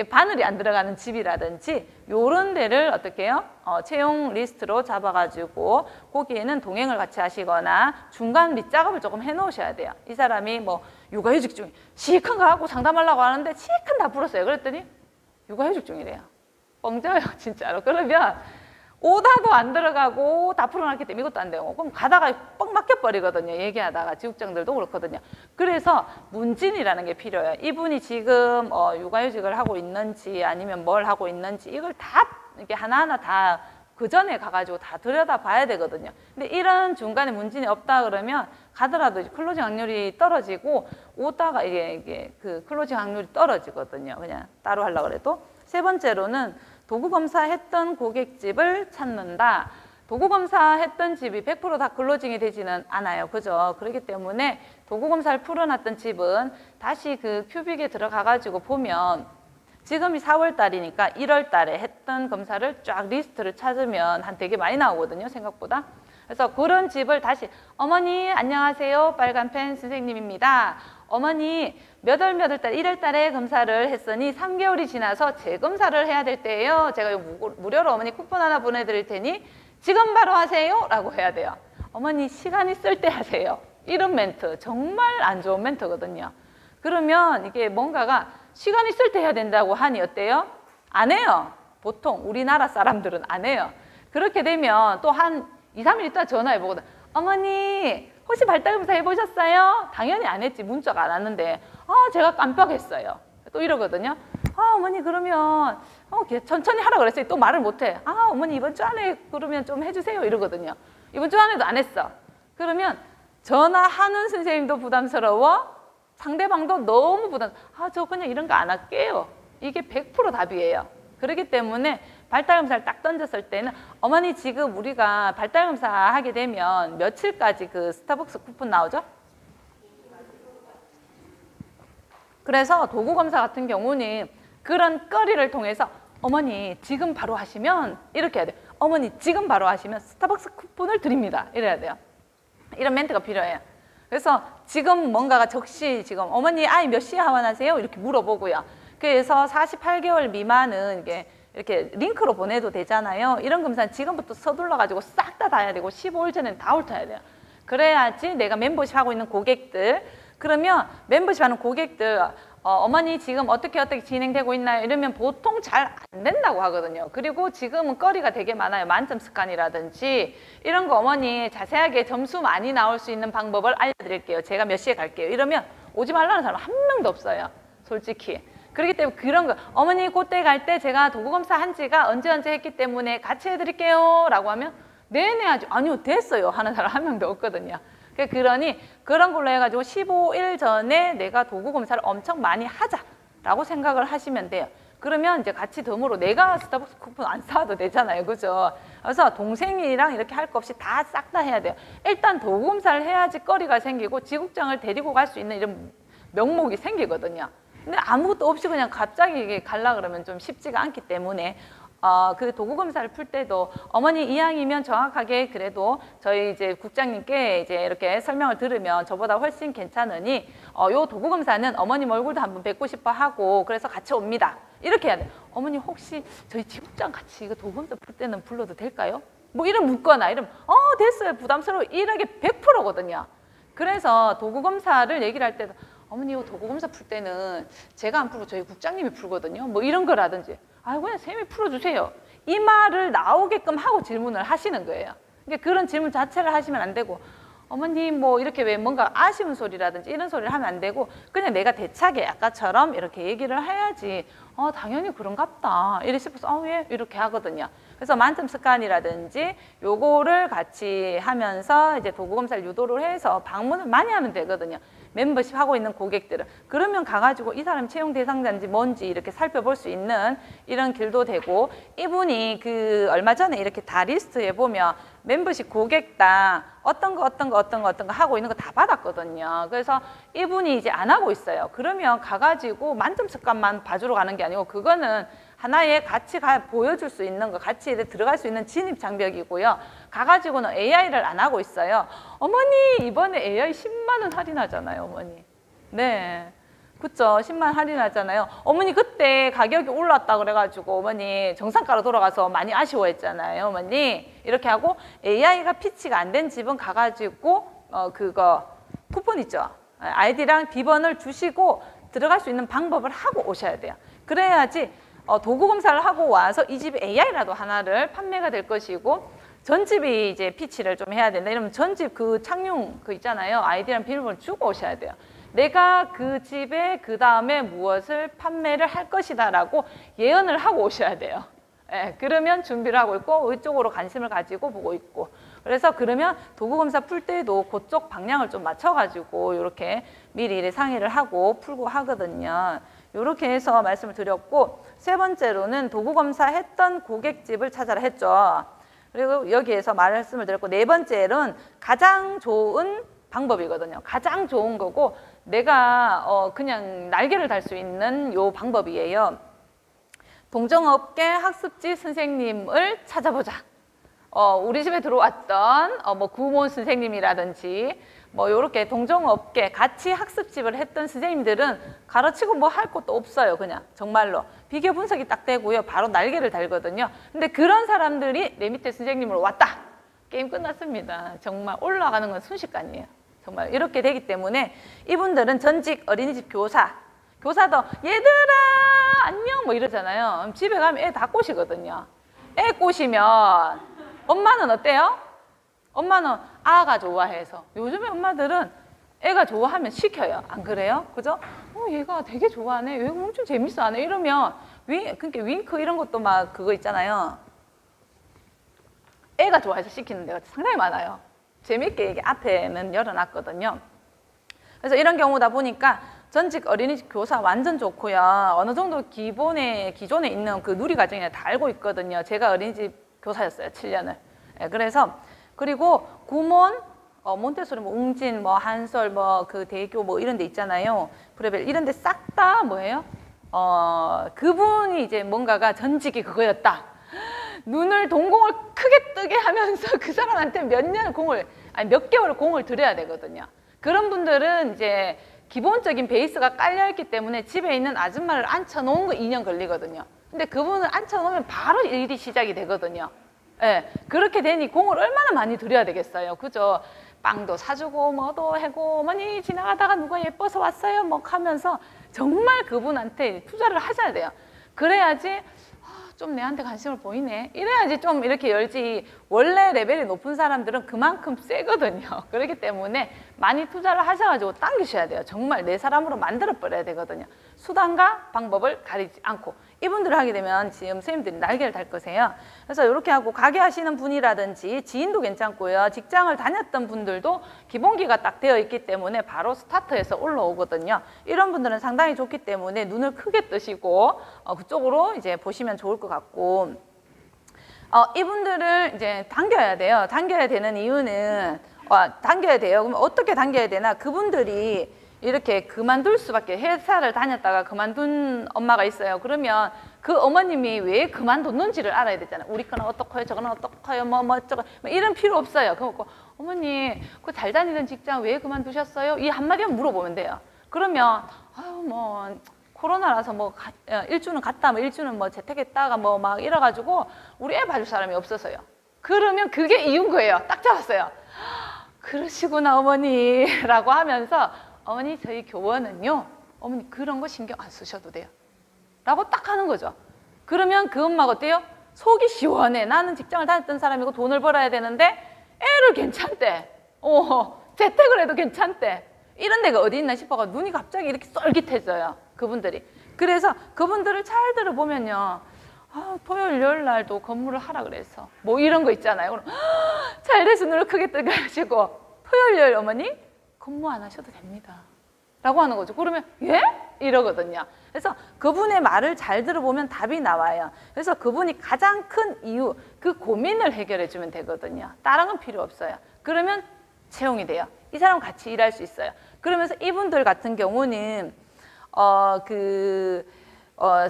Speaker 1: 바늘이 안 들어가는 집이라든지 요런 데를 어떻게 해요? 채용 리스트로 잡아가지고 거기에는 동행을 같이 하시거나 중간 밑작업을 조금 해놓으셔야 돼요. 이 사람이 뭐 육아휴직 중에 시큰 거 하고 상담하려고 하는데 시큰 다 불었어요. 그랬더니 육아휴직 중이래요. 뻥져요 진짜로. 그러면 오다도 안 들어가고 다 풀어놨기 때문에 이것도 안 되고 그럼 가다가 뻥 막혀버리거든요. 얘기하다가 지국장들도 그렇거든요. 그래서 문진이라는 게 필요해요. 이분이 지금 육아휴직을 하고 있는지 아니면 뭘 하고 있는지 이걸 다 이렇게 하나하나 다 그 전에 가가지고 다 들여다 봐야 되거든요. 근데 이런 중간에 문진이 없다 그러면 가더라도 클로징 확률이 떨어지고 오다가 이게 그 클로징 확률이 떨어지거든요. 그냥 따로 하려고 해도. 세 번째로는 도구검사 했던 고객집을 찾는다. 도구검사 했던 집이 100% 다 클로징이 되지는 않아요. 그죠? 그렇기 때문에 도구검사를 풀어놨던 집은 다시 그 큐빅에 들어가가지고 보면 지금이 4월 달이니까 1월 달에 했던 검사를 쫙 리스트를 찾으면 한 되게 많이 나오거든요. 생각보다. 그래서 그런 집을 다시 어머니 안녕하세요. 빨간펜 선생님입니다. 어머니 몇 월 달 1월 달에 검사를 했으니 3개월이 지나서 재검사를 해야 될 때예요. 제가 무료로 어머니 쿠폰 하나 보내드릴 테니 지금 바로 하세요 라고 해야 돼요. 어머니 시간 있을 때 하세요. 이런 멘트 정말 안 좋은 멘트거든요. 그러면 이게 뭔가가 시간 있을 때 해야 된다고 하니 어때요? 안 해요. 보통 우리나라 사람들은 안 해요. 그렇게 되면 또 한 2, 3일 있다 전화해 보거든. 어머니 혹시 발달검사 해보셨어요? 당연히 안 했지. 문자가 안 왔는데 제가 깜빡했어요. 또 이러거든요. 어머니 그러면 천천히 하라 그랬어요. 또 말을 못해. 어머니 이번 주 안에 그러면 좀 해주세요. 이러거든요. 이번 주 안에도 안 했어. 그러면 전화하는 선생님도 부담스러워. 상대방도 너무 저 그냥 이런 거 안 할게요. 이게 100% 답이에요. 그렇기 때문에 발달검사를 딱 던졌을 때는 어머니 지금 우리가 발달검사 하게 되면 며칠까지 그 스타벅스 쿠폰 나오죠? 그래서 도구검사 같은 경우는 그런 거리를 통해서 어머니 지금 바로 하시면 이렇게 해야 돼요. 어머니 지금 바로 하시면 스타벅스 쿠폰을 드립니다. 이래야 돼요. 이런 멘트가 필요해요. 그래서 지금 뭔가가 적시 지금 어머니 아이 몇 시에 하원하세요? 이렇게 물어보고요. 그래서 48개월 미만은 이렇게 링크로 보내도 되잖아요. 이런 검사는 지금부터 서둘러 가지고 싹 다 해야 되고 15일 전에는 다 훑어야 돼요. 그래야지 내가 멤버십 하고 있는 고객들 그러면 멤버십 하는 고객들 어머니 지금 어떻게 진행되고 있나요? 이러면 보통 잘 안 된다고 하거든요. 그리고 지금은 거리가 되게 많아요. 만점 스칸이라든지 이런 거 어머니 자세하게 점수 많이 나올 수 있는 방법을 알려드릴게요. 제가 몇 시에 갈게요. 이러면 오지 말라는 사람 한 명도 없어요. 솔직히. 그렇기 때문에 그런 거 어머니 그때 갈 때 제가 도구검사 한 지가 언제 했기 때문에 같이 해드릴게요 라고 하면 네네 하죠. 아니요 됐어요 하는 사람 한 명도 없거든요. 그러니 그런 걸로 해가지고 15일 전에 내가 도구검사를 엄청 많이 하자라고 생각을 하시면 돼요. 그러면 이제 같이 덤으로 내가 스타벅스 쿠폰 안 사도 되잖아요. 그죠? 그래서 동생이랑 이렇게 할 거 없이 다 싹 다 해야 돼요. 일단 도구검사를 해야지 거리가 생기고 지국장을 데리고 갈 수 있는 이런 명목이 생기거든요. 근데 아무것도 없이 그냥 갑자기 이게 갈라 그러면 좀 쉽지가 않기 때문에 그 도구검사를 풀 때도 어머니 이왕이면 정확하게 그래도 저희 이제 국장님께 이제 이렇게 설명을 들으면 저보다 훨씬 괜찮으니 요 도구검사는 어머님 얼굴도 한번 뵙고 싶어 하고 그래서 같이 옵니다. 이렇게 해야 돼. 어머니 혹시 저희 지국장 같이 이거 도구검사 풀 때는 불러도 될까요? 뭐 이런 묻거나 이러면 됐어요. 부담스러워. 이렇게 100%거든요. 그래서 도구검사를 얘기를 할 때도 어머니 이거 도구검사 풀 때는 제가 안 풀고 저희 국장님이 풀거든요. 뭐 이런 거라든지 그냥 쌤이 풀어주세요. 이 말을 나오게끔 하고 질문을 하시는 거예요. 그러니까 그런 질문 자체를 하시면 안 되고 어머니 뭐 이렇게 왜 뭔가 아쉬운 소리라든지 이런 소리를 하면 안 되고 그냥 내가 대차게 아까처럼 이렇게 얘기를 해야지 당연히 그런갑다 이래 싶어서 왜 이렇게 하거든요. 그래서 만점 스칸이라든지 요거를 같이 하면서 이제 도구검사를 유도를 해서 방문을 많이 하면 되거든요. 멤버십 하고 있는 고객들은. 그러면 가가지고 이 사람 채용 대상자인지 뭔지 이렇게 살펴볼 수 있는 이런 길도 되고, 이분이 그 얼마 전에 이렇게 다 리스트에 보면 멤버십 고객당 어떤 거 하고 있는 거 다 받았거든요. 그래서 이분이 이제 안 하고 있어요. 그러면 가가지고 만점 습관만 봐주러 가는 게 아니고, 그거는 하나의 같이 보여줄 수 있는 거, 같이 들어갈 수 있는 진입 장벽이고요. 가가지고는 AI를 안 하고 있어요. 어머니 이번에 AI 10만 원 할인하잖아요, 어머니. 네, 그쵸? 10만 원 할인하잖아요. 어머니 그때 가격이 올랐다 그래가지고 어머니 정상가로 돌아가서 많이 아쉬워했잖아요, 어머니. 이렇게 하고 AI가 피치가 안 된 집은 가가지고 그거 쿠폰 있죠? 아이디랑 비번을 주시고 들어갈 수 있는 방법을 하고 오셔야 돼요. 그래야지 도구 검사를 하고 와서 이 집에 AI라도 하나를 판매가 될 것이고, 전 집이 이제 피치를 좀 해야 된다. 이러면 전 집 그 착용 그 있잖아요. 아이디랑 비밀번호 주고 오셔야 돼요. 내가 그 집에 그 다음에 무엇을 판매를 할 것이다라고 예언을 하고 오셔야 돼요. 예, 그러면 준비를 하고 있고 이쪽으로 관심을 가지고 보고 있고. 그래서 그러면 도구 검사 풀 때도 그쪽 방향을 좀 맞춰가지고 이렇게 미리 상의를 하고 풀고 하거든요. 이렇게 해서 말씀을 드렸고, 세 번째로는 도구 검사했던 고객집을 찾아라 했죠. 그리고 여기에서 말씀을 드렸고, 네 번째는 가장 좋은 방법이거든요. 가장 좋은 거고, 내가 그냥 날개를 달 수 있는 요 방법이에요. 동종업계 학습지 선생님을 찾아보자. 우리 집에 들어왔던 뭐 구몬 선생님이라든지 뭐 이렇게 동종업계 같이 학습집을 했던 선생님들은 가르치고 뭐 할 것도 없어요. 그냥 정말로 비교 분석이 딱 되고요. 바로 날개를 달거든요. 근데 그런 사람들이 내 밑에 선생님으로 왔다. 게임 끝났습니다. 정말 올라가는 건 순식간이에요. 정말 이렇게 되기 때문에 이분들은 전직 어린이집 교사도 얘들아 안녕 뭐 이러잖아요. 그럼 집에 가면 애 다 꼬시거든요. 애 꼬시면 엄마는 어때요? 엄마는 아가 좋아해서. 요즘에 엄마들은 애가 좋아하면 시켜요. 안 그래요? 그죠? 얘가 되게 좋아하네. 얘가 엄청 재밌어하네. 이러면 그러니까 윙크 이런 것도 막 그거 있잖아요. 애가 좋아해서 시키는 데가 상당히 많아요. 재밌게 이게 앞에는 열어놨거든요. 그래서 이런 경우다 보니까 전직 어린이집 교사 완전 좋고요. 어느 정도 기존에 있는 그 누리과정에 다 알고 있거든요. 제가 어린이집 교사였어요. 7년을. 네, 그래서 그리고 구몬, 몬테소리, 뭐 웅진, 뭐 한솔, 뭐 그 대교 뭐 이런 데 있잖아요. 프레벨 이런 데 싹 다 뭐예요? 그분이 이제 뭔가가 전직이 그거였다. 눈을 동공을 크게 뜨게 하면서 그 사람한테 몇 개월 공을 들여야 되거든요. 그런 분들은 이제 기본적인 베이스가 깔려있기 때문에 집에 있는 아줌마를 앉혀놓은 거 2년 걸리거든요. 근데 그분을 앉혀놓으면 바로 일이 시작이 되거든요. 예, 그렇게 되니 공을 얼마나 많이 들여야 되겠어요. 그죠? 빵도 사주고 뭐도 하고 어머니 지나가다가 누가 예뻐서 왔어요 뭐 하면서 정말 그분한테 투자를 하셔야 돼요. 그래야지 좀 내한테 관심을 보이네. 이래야지 좀 이렇게 열지. 원래 레벨이 높은 사람들은 그만큼 세거든요. 그렇기 때문에 많이 투자를 하셔가지고 당기셔야 돼요. 정말 내 사람으로 만들어버려야 되거든요. 수단과 방법을 가리지 않고. 이분들을 하게 되면 지금 선생님들이 날개를 달 거세요. 그래서 이렇게 하고 가게 하시는 분이라든지 지인도 괜찮고요. 직장을 다녔던 분들도 기본기가 딱 되어 있기 때문에 바로 스타트해서 올라오거든요. 이런 분들은 상당히 좋기 때문에 눈을 크게 뜨시고 그쪽으로 이제 보시면 좋을 것 같고, 이분들을 이제 당겨야 돼요. 당겨야 되는 이유는 당겨야 돼요. 그럼 어떻게 당겨야 되나? 그분들이 이렇게 그만둘 수밖에, 회사를 다녔다가 그만둔 엄마가 있어요. 그러면 그 어머님이 왜 그만뒀는지를 알아야 되잖아요. 우리 거는 어떡해요, 저거는 어떡해요, 뭐 저거 이런 필요 없어요. 그러고 어머니 그 잘 다니던 직장 왜 그만두셨어요? 이 한마디만 물어보면 돼요. 그러면 뭐 코로나라서 뭐 일주는 갔다, 뭐 일주는 뭐 재택했다가 뭐 막 이래가지고 우리 애 봐줄 사람이 없어서요. 그러면 그게 이유인 거예요. 딱 잡았어요. 그러시구나 어머니라고 하면서 어머니 저희 교원은요 어머니 그런 거 신경 안 쓰셔도 돼요 라고 딱 하는 거죠. 그러면 그 엄마가 어때요? 속이 시원해. 나는 직장을 다녔던 사람이고 돈을 벌어야 되는데 애를 괜찮대. 재택을 해도 괜찮대. 이런 데가 어디 있나 싶어가 눈이 갑자기 이렇게 쏠깃해져요. 그분들이. 그래서 그분들을 잘 들어보면요 아, 토요일, 일요일 날도 근무를 하라 그래서 뭐 이런 거 있잖아요. 그럼 잘 돼서 눈을 크게 뜨가지고 토요일, 일요일 어머니 근무 안 하셔도 됩니다 라고 하는 거죠. 그러면 예? 이러거든요. 그래서 그분의 말을 잘 들어보면 답이 나와요. 그래서 그분이 가장 큰 이유, 그 고민을 해결해 주면 되거든요. 다른 건 필요 없어요. 그러면 채용이 돼요. 이 사람 같이 일할 수 있어요. 그러면서 이분들 같은 경우는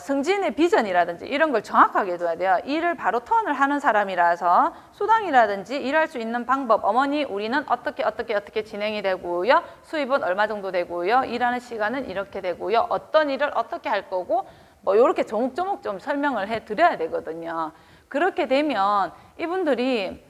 Speaker 1: 승진의 비전이라든지 이런 걸 정확하게 둬야 돼요. 일을 바로 턴을 하는 사람이라서 수당이라든지 일할 수 있는 방법, 어머니 우리는 어떻게 진행이 되고요. 수입은 얼마 정도 되고요. 일하는 시간은 이렇게 되고요. 어떤 일을 어떻게 할 거고 뭐 이렇게 조목조목 좀 설명을 해 드려야 되거든요. 그렇게 되면 이분들이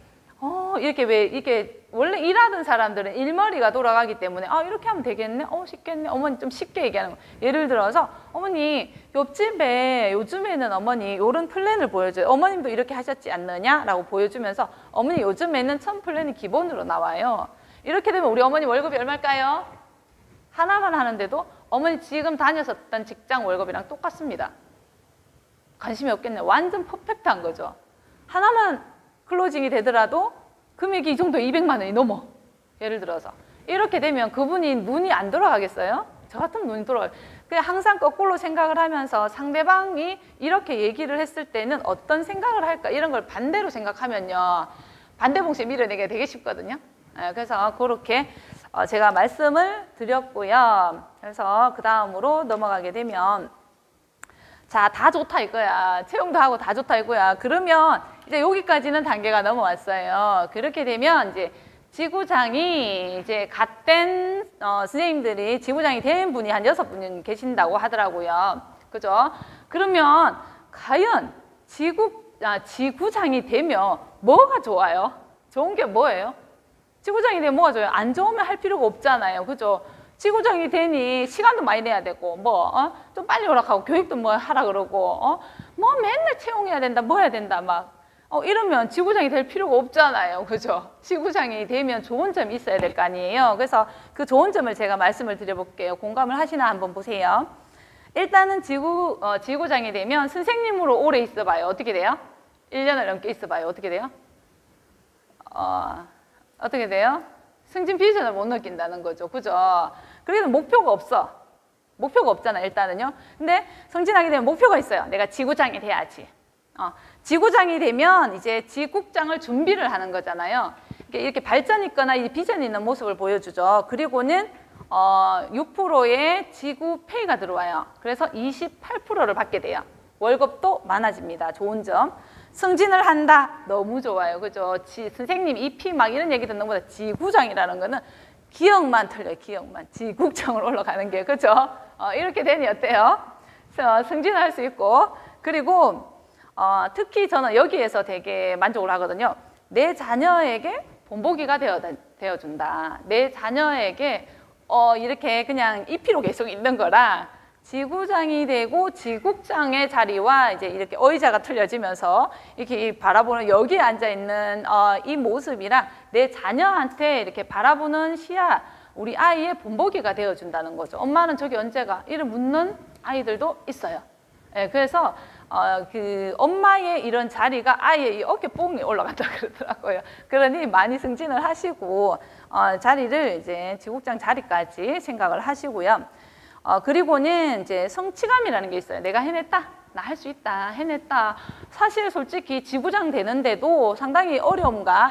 Speaker 1: 이게 원래 일하던 사람들은 일머리가 돌아가기 때문에 이렇게 하면 되겠네, 쉽겠네, 어머니 좀 쉽게 얘기하는 거. 예를 들어서 어머니 옆집에 요즘에는 어머니 요런 플랜을 보여줘요. 어머님도 이렇게 하셨지 않느냐 라고 보여주면서 어머니 요즘에는 천 플랜이 기본으로 나와요. 이렇게 되면 우리 어머니 월급이 얼마일까요? 하나만 하는데도 어머니 지금 다녔었던 직장 월급이랑 똑같습니다. 관심이 없겠네요. 완전 퍼펙트한 거죠. 하나만 클로징이 되더라도 금액이 이 정도 200만 원이 넘어. 예를 들어서 이렇게 되면 그분이 눈이 안 돌아가겠어요? 저 같으면 눈이 돌아가요. 그냥 항상 거꾸로 생각을 하면서 상대방이 이렇게 얘기를 했을 때는 어떤 생각을 할까 이런 걸 반대로 생각하면요 반대 봉쇄 밀어내기가 되게 쉽거든요. 그래서 그렇게 제가 말씀을 드렸고요. 그래서 그 다음으로 넘어가게 되면 자, 다 좋다 이거야. 채용도 하고 다 좋다 이거야. 그러면 이제 여기까지는 단계가 넘어왔어요. 그렇게 되면 이제 지구장이 이제 갓된 선생님들이 지구장이 된 분이 한 6분 계신다고 하더라고요. 그죠? 그러면 과연 지구장이 되면 뭐가 좋아요? 좋은 게 뭐예요? 지구장이 되면 뭐가 좋아요? 안 좋으면 할 필요가 없잖아요. 그죠? 지구장이 되니 시간도 많이 내야 되고 좀 빨리 오락하고 교육도 뭐 하라 그러고 뭐 맨날 채용해야 된다 뭐 해야 된다 막 이러면 지구장이 될 필요가 없잖아요. 그죠? 지구장이 되면 좋은 점이 있어야 될 거 아니에요. 그래서 그 좋은 점을 제가 말씀을 드려볼게요. 공감을 하시나 한번 보세요. 일단은 지구장이 되면 선생님으로 오래 있어봐요. 어떻게 돼요? 1년을 넘게 있어봐요. 어떻게 돼요? 어떻게 돼요? 승진 비전을 못 느낀다는 거죠. 그죠? 그래서 목표가 없어. 목표가 없잖아, 일단은요. 근데 승진하게 되면 목표가 있어요. 내가 지구장이 돼야지. 지구장이 되면 이제 지국장을 준비를 하는 거잖아요. 이렇게 발전이 있거나 비전이 있는 모습을 보여주죠. 그리고는 6%의 지구 페이가 들어와요. 그래서 28%를 받게 돼요. 월급도 많아집니다. 좋은 점. 승진을 한다. 너무 좋아요. 그죠? 선생님 EP 막 이런 얘기 듣는 것보다 지구장이라는 거는 기억만 틀려요. 기억만. 지국장으로 올라가는 게. 그죠? 이렇게 되니 어때요? 승진할 수 있고. 그리고 특히 저는 여기에서 되게 만족을 하거든요. 내 자녀에게 본보기가 되어준다. 내 자녀에게 이렇게 그냥 EP로 계속 있는 거라 지구장이 되고 지국장의 자리와 이제 이렇게 의자가 틀려지면서 이렇게 바라보는 여기에 앉아 있는 이 모습이랑 내 자녀한테 이렇게 바라보는 시야, 우리 아이의 본보기가 되어준다는 거죠. 엄마는 저기 언제 가? 이를 묻는 아이들도 있어요. 네, 그래서 그 엄마의 이런 자리가 아이의 이 어깨뽕이 올라간다 그러더라고요. 그러니 많이 승진을 하시고 자리를 이제 지국장 자리까지 생각을 하시고요. 그리고는 이제 성취감이라는 게 있어요. 내가 해냈다. 나 할 수 있다. 해냈다. 사실 솔직히 지구장 되는데도 상당히 어려움과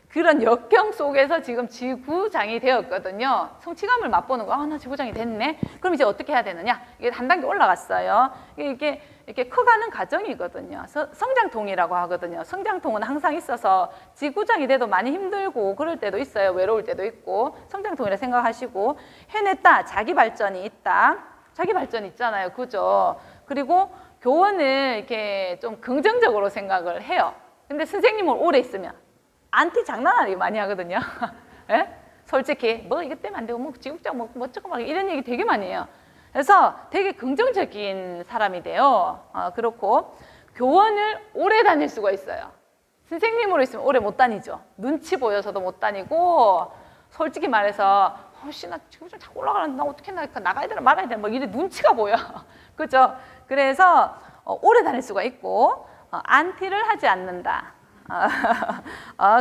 Speaker 1: 그런 역경 속에서 지금 지구장이 되었거든요. 성취감을 맛보는 거. 나 지구장이 됐네. 그럼 이제 어떻게 해야 되느냐? 이게 한 단계 올라갔어요. 이게 이렇게 커가는 과정이거든요. 성장통이라고 하거든요. 성장통은 항상 있어서 지구장이 돼도 많이 힘들고 그럴 때도 있어요. 외로울 때도 있고. 성장통이라 생각하시고 해냈다. 자기 발전이 있다. 자기 발전 있잖아요. 그죠? 그리고 교원을 이렇게 좀 긍정적으로 생각을 해요. 근데 선생님은 오래 있으면 안티 장난하기 많이 하거든요. 예? 솔직히 뭐 이것 때문에 안 되고 뭐 지국장 뭐 어쩌고 막 이런 얘기 되게 많이 해요. 그래서 되게 긍정적인 사람이 돼요. 그렇고 교원을 오래 다닐 수가 있어요. 선생님으로 있으면 오래 못 다니죠. 눈치 보여서도 못 다니고 솔직히 말해서 나 지구장 자꾸 올라가는데 나 어떻게 나가야 되나 말아야 되나 막 이래 눈치가 보여. 그렇죠? 그래서 오래 다닐 수가 있고 안티를 하지 않는다.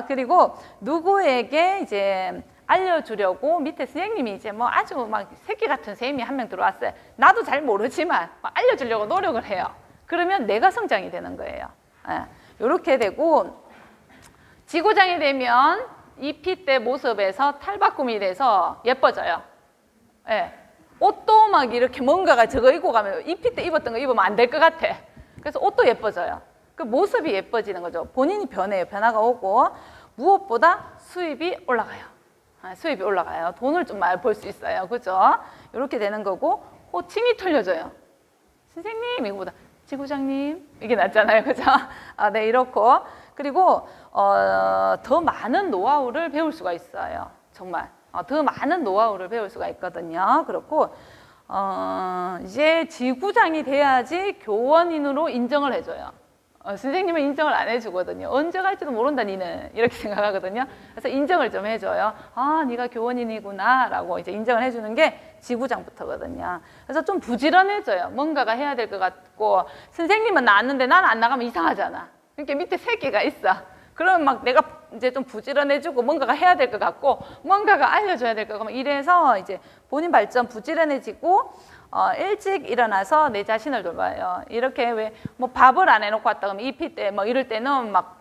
Speaker 1: 그리고 누구에게 이제 알려주려고 밑에 선생님이 이제 뭐 아주 막 새끼 같은 선생님이 한 명 들어왔어요. 나도 잘 모르지만 막 알려주려고 노력을 해요. 그러면 내가 성장이 되는 거예요. 이렇게 되고 지구장이 되면 이 핏대 모습에서 탈바꿈이 돼서 예뻐져요. 옷도 막 이렇게 뭔가가 저거 입고 가면 이 핏대 입었던 거 입으면 안 될 것 같아. 그래서 옷도 예뻐져요. 그 모습이 예뻐지는 거죠. 본인이 변해요. 변화가 오고 무엇보다 수입이 올라가요. 수입이 올라가요. 돈을 좀 많이 벌 수 있어요. 그죠? 이렇게 되는 거고 호칭이 틀려져요. 선생님 이거보다 지구장님 이게 낫잖아요. 그죠? 네, 이렇고 그리고 더 많은 노하우를 배울 수가 있어요. 정말 더 많은 노하우를 배울 수가 있거든요. 그렇고 이제 지구장이 돼야지 교원인으로 인정을 해줘요. 선생님은 인정을 안 해주거든요. 언제 갈지도 모른다 니는 이렇게 생각하거든요. 그래서 인정을 좀 해줘요. 네가 교원인이구나 라고 이제 인정을 해주는 게 지구장부터거든요. 그래서 좀 부지런해져요. 뭔가가 해야 될 것 같고 선생님은 나왔는데 나는 안 나가면 이상하잖아. 그러니까 밑에 새끼가 있어. 그러면 막 내가 이제 좀 부지런해지고 뭔가가 해야 될 것 같고 뭔가가 알려줘야 될 것 같고 이래서 이제 본인 발전 부지런해지고 일찍 일어나서 내 자신을 돌봐요. 이렇게 왜 뭐 밥을 안 해놓고 왔다 그러면 입히 때 뭐 이럴 때는 막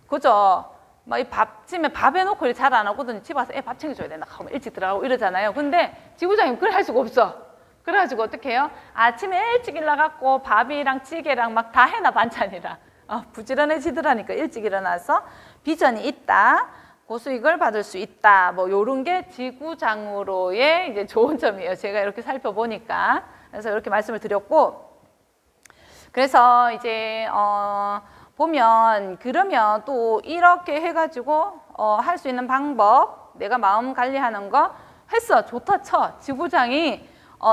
Speaker 1: 그죠? 막 이 밥집에 밥 해놓고 잘 안 하거든요. 집 와서 밥 챙겨줘야 된다 하면 일찍 들어가고 이러잖아요. 근데 지구장님 그걸 할 수가 없어. 그래가지고 어떻게 해요? 아침에 일찍 일어나갖고 밥이랑 찌개랑 막 다 해놔 반찬이랑. 부지런해지더라니까 일찍 일어나서 비전이 있다. 고수익을 받을 수 있다. 뭐 요런 게 지구장으로의 이제 좋은 점이에요. 제가 이렇게 살펴보니까. 그래서 이렇게 말씀을 드렸고 그래서 이제 보면 그러면 또 이렇게 해가지고 할 수 있는 방법 내가 마음 관리하는 거 했어. 좋다 쳐. 지구장이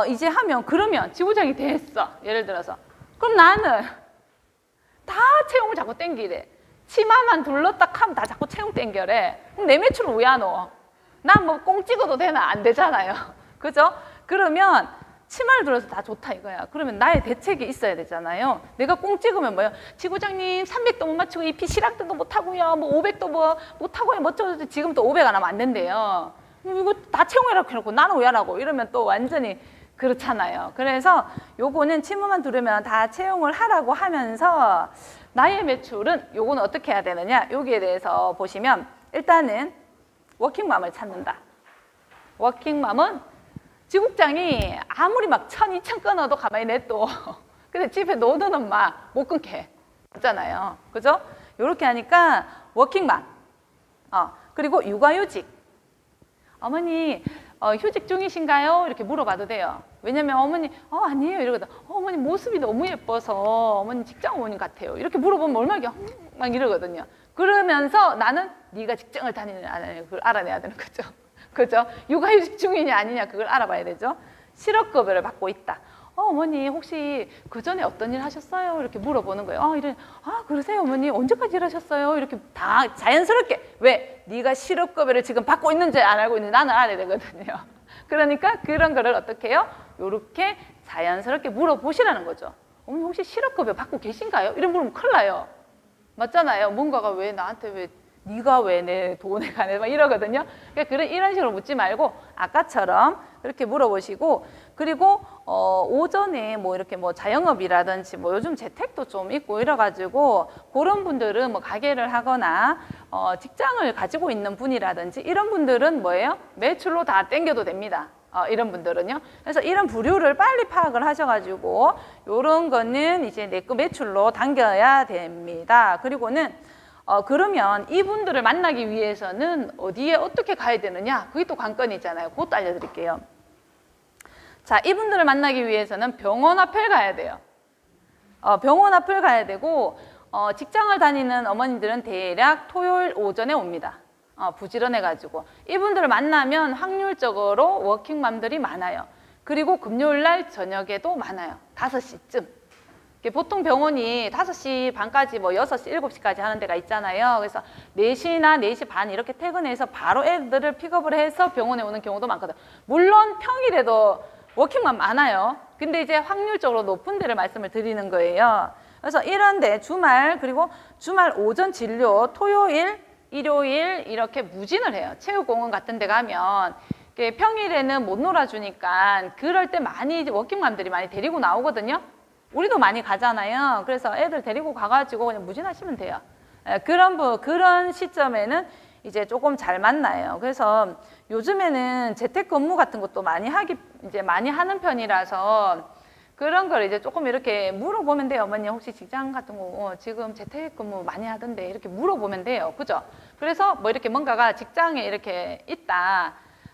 Speaker 1: 이제 하면 그러면 지구장이 됐어. 예를 들어서 그럼 나는 다 채용을 자꾸 땡기래. 치마만 둘렀다 하면 다 자꾸 채용 땡겨래. 그럼 내 매출은 왜 안 오? 난 뭐 꽁 찍어도 되나? 안 되잖아요. 그죠? 그러면 치마를 둘러서 다 좋다 이거야. 그러면 나의 대책이 있어야 되잖아요. 내가 꽁 찍으면 뭐예요? 지구장님 300도 못 맞추고 이 시락도 못하고요. 뭐 500도 뭐 못하고요. 뭐 어쩌고 지금 또 500 안 하면 안 된대요. 이거 다 채용해라 해놓고 나는 왜 안 하고 이러면 또 완전히 그렇잖아요. 그래서 요거는 치마만 두르면 다 채용을 하라고 하면서 나의 매출은 요거는 어떻게 해야 되느냐 여기에 대해서 보시면 일단은 워킹맘을 찾는다. 워킹맘은 지국장이 아무리 막 1,000, 2,000 끊어도 가만히 냅둬. 근데 집에 놓는 엄마 못 끊게 해. 없잖아요. 그죠? 요렇게 하니까 워킹맘. 그리고 육아휴직. 어머니 휴직 중이신가요? 이렇게 물어봐도 돼요. 왜냐면 어머니 아니에요 이러거든. 어머니 모습이 너무 예뻐서 어머니 직장 어머님 같아요. 이렇게 물어보면 얼마나 막 이러거든요. 그러면서 나는 네가 직장을 다니느냐 안 하느냐 그걸 알아내야 되는 거죠. 그죠? 육아휴직 중이냐 아니냐 그걸 알아봐야 되죠. 실업급여를 받고 있다. 어머니 혹시 그 전에 어떤 일 하셨어요? 이렇게 물어보는 거예요. 그러세요 어머니 언제까지 일하셨어요? 이렇게 다 자연스럽게 왜? 네가 실업급여를 지금 받고 있는지 안 알고 있는지 나는 알아야 되거든요. 그러니까 그런 거를 어떻게 해요? 이렇게 자연스럽게 물어보시라는 거죠. 어머니 혹시 실업급여 받고 계신가요? 이런 물으면 큰일 나요. 맞잖아요. 뭔가가 왜 나한테 왜 네가 왜 내 돈에 가네 막 이러거든요. 그러니까 이런 식으로 묻지 말고 아까처럼 이렇게 물어보시고 그리고 오전에 뭐 이렇게 뭐 자영업이라든지 뭐 요즘 재택도 좀 있고 이래가지고 그런 분들은 뭐 가게를 하거나 직장을 가지고 있는 분이라든지 이런 분들은 뭐예요? 매출로 다 땡겨도 됩니다. 이런 분들은요. 그래서 이런 부류를 빨리 파악을 하셔가지고 요런 거는 이제 내 거 매출로 당겨야 됩니다. 그리고는 그러면 이분들을 만나기 위해서는 어디에 어떻게 가야 되느냐? 그게 또 관건이 있잖아요. 그것도 알려드릴게요. 자, 이분들을 만나기 위해서는 병원 앞을 가야 돼요. 병원 앞을 가야 되고 직장을 다니는 어머님들은 대략 토요일 오전에 옵니다. 부지런해가지고 이분들을 만나면 확률적으로 워킹맘들이 많아요. 그리고 금요일날 저녁에도 많아요. 5시쯤. 보통 병원이 5시 반까지 뭐 6시, 7시까지 하는 데가 있잖아요. 그래서 4시나 4시 반 이렇게 퇴근해서 바로 애들을 픽업을 해서 병원에 오는 경우도 많거든요. 물론 평일에도 워킹맘 많아요. 근데 이제 확률적으로 높은 데를 말씀을 드리는 거예요. 그래서 이런데 주말, 그리고 주말 오전 진료, 토요일, 일요일 이렇게 무진을 해요. 체육공원 같은 데 가면 평일에는 못 놀아주니까 그럴 때 많이 워킹맘들이 많이 데리고 나오거든요. 우리도 많이 가잖아요. 그래서 애들 데리고 가가지고 그냥 무진하시면 돼요. 그런 시점에는 이제 조금 잘 만나요. 그래서 요즘에는 재택근무 같은 것도 많이 하는 편이라서 그런 걸 이제 조금 이렇게 물어보면 돼요. 어머니 혹시 직장 같은 거 지금 재택근무 많이 하던데 이렇게 물어보면 돼요. 그죠? 그래서 뭐 이렇게 뭔가가 직장에 이렇게 있다.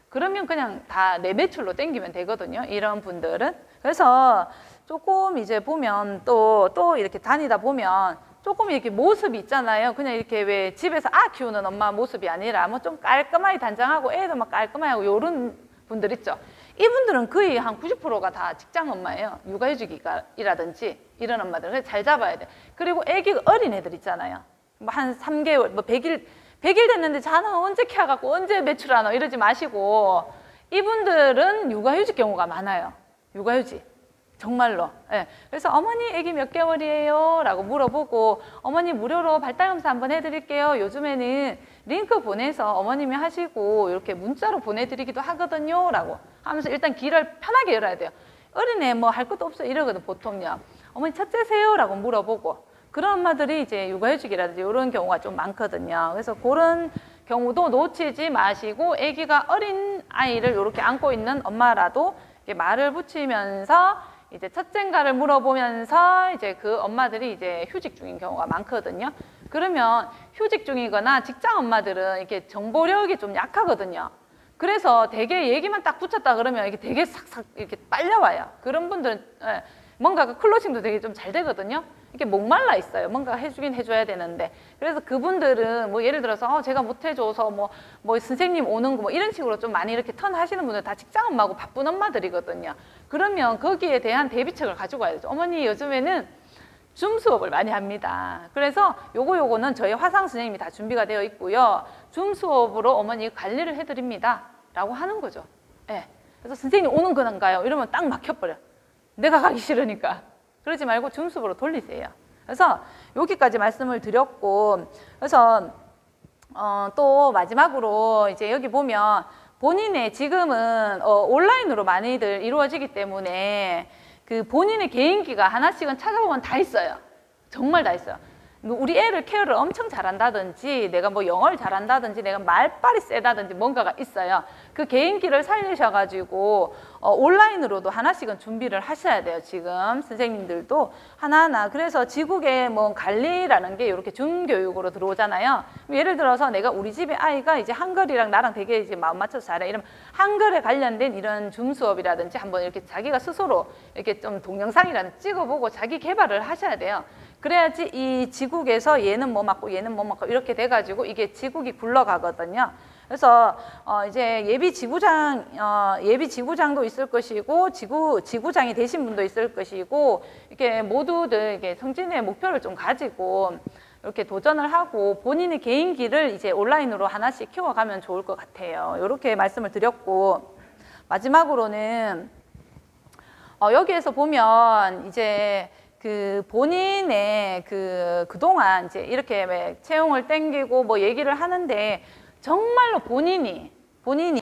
Speaker 1: 그러면 그냥 다 내 매출로 땡기면 되거든요. 이런 분들은. 그래서 조금 이제 보면 또 이렇게 다니다 보면 조금 이렇게 모습이 있잖아요. 그냥 이렇게 왜 집에서 키우는 엄마 모습이 아니라 뭐 좀 깔끔하게 단장하고 애도 막 깔끔하게 하고 요런 분들 있죠. 이분들은 거의 한 90%가 다 직장 엄마예요. 육아휴직이라든지 이런 엄마들. 그래서 잘 잡아야 돼. 그리고 애기가 어린 애들 있잖아요. 뭐 한 3개월, 뭐 100일 됐는데 자는 언제 키워갖고 언제 매출하노 이러지 마시고 이분들은 육아휴직 경우가 많아요. 육아휴직. 정말로. 예. 그래서 어머니 애기 몇 개월이에요? 라고 물어보고 어머니 무료로 발달검사 한번 해드릴게요. 요즘에는 링크 보내서 어머님이 하시고 이렇게 문자로 보내드리기도 하거든요. 라고 하면서 일단 길을 편하게 열어야 돼요. 어린애 뭐 할 것도 없어 이러거든 보통요. 어머니 첫째세요? 라고 물어보고 그런 엄마들이 이제 육아휴직이라든지 이런 경우가 좀 많거든요. 그래서 그런 경우도 놓치지 마시고 아기가 어린 아이를 이렇게 안고 있는 엄마라도 이렇게 말을 붙이면서 이제 첫째인가를 물어보면서 이제 그 엄마들이 이제 휴직 중인 경우가 많거든요. 그러면 휴직 중이거나 직장 엄마들은 이렇게 정보력이 좀 약하거든요. 그래서 되게 얘기만 딱 붙였다 그러면 이게 되게 싹싹 이렇게 빨려와요. 그런 분들은 뭔가가 클로징도 되게 좀 잘 되거든요. 이렇게 목말라 있어요. 뭔가 해주긴 해줘야 되는데. 그래서 그분들은 뭐 예를 들어서 제가 못 해줘서 뭐 선생님 오는 거 뭐 이런 식으로 좀 많이 이렇게 턴 하시는 분들 다 직장 엄마고 바쁜 엄마들이거든요. 그러면 거기에 대한 대비책을 가지고 가야 되죠. 어머니 요즘에는 줌 수업을 많이 합니다. 그래서 요거는 저희 화상 선생님이 다 준비가 되어 있고요. 줌 수업으로 어머니 관리를 해드립니다. 라고 하는 거죠. 예. 그래서 선생님 오는 건가요? 이러면 딱 막혀버려. 내가 가기 싫으니까. 그러지 말고 줌 수업으로 돌리세요. 그래서 여기까지 말씀을 드렸고, 그래서 또 마지막으로 이제 여기 보면 본인의 지금은 온라인으로 많이들 이루어지기 때문에 그 본인의 개인기가 하나씩은 찾아보면 다 있어요. 정말 다 있어요. 우리 애를 케어를 엄청 잘한다든지 내가 뭐 영어를 잘한다든지 내가 말빨이 세다든지 뭔가가 있어요. 그 개인기를 살리셔가지고 온라인으로도 하나씩은 준비를 하셔야 돼요. 지금 선생님들도 하나하나. 그래서 지국의 뭐 관리라는 게 이렇게 준교육으로 들어오잖아요. 예를 들어서 내가 우리 집에 아이가 이제 한글이랑 나랑 되게 이제 마음 맞춰서 잘해. 이러면 한글에 관련된 이런 줌 수업이라든지 한번 이렇게 자기가 스스로 이렇게 좀 동영상이라든지 찍어보고 자기 개발을 하셔야 돼요. 그래야지 이 지국에서 얘는 뭐 맞고 얘는 뭐 맞고 이렇게 돼가지고 이게 지국이 굴러가거든요. 그래서 이제 예비 지구장도 있을 것이고 지구장이 되신 분도 있을 것이고 이렇게 모두들 이렇게 성진의 목표를 좀 가지고 이렇게 도전을 하고 본인의 개인기를 이제 온라인으로 하나씩 키워가면 좋을 것 같아요. 이렇게 말씀을 드렸고 마지막으로는 여기에서 보면 이제 그 본인의 그동안 이제 이렇게 채용을 땡기고 뭐 얘기를 하는데 정말로 본인이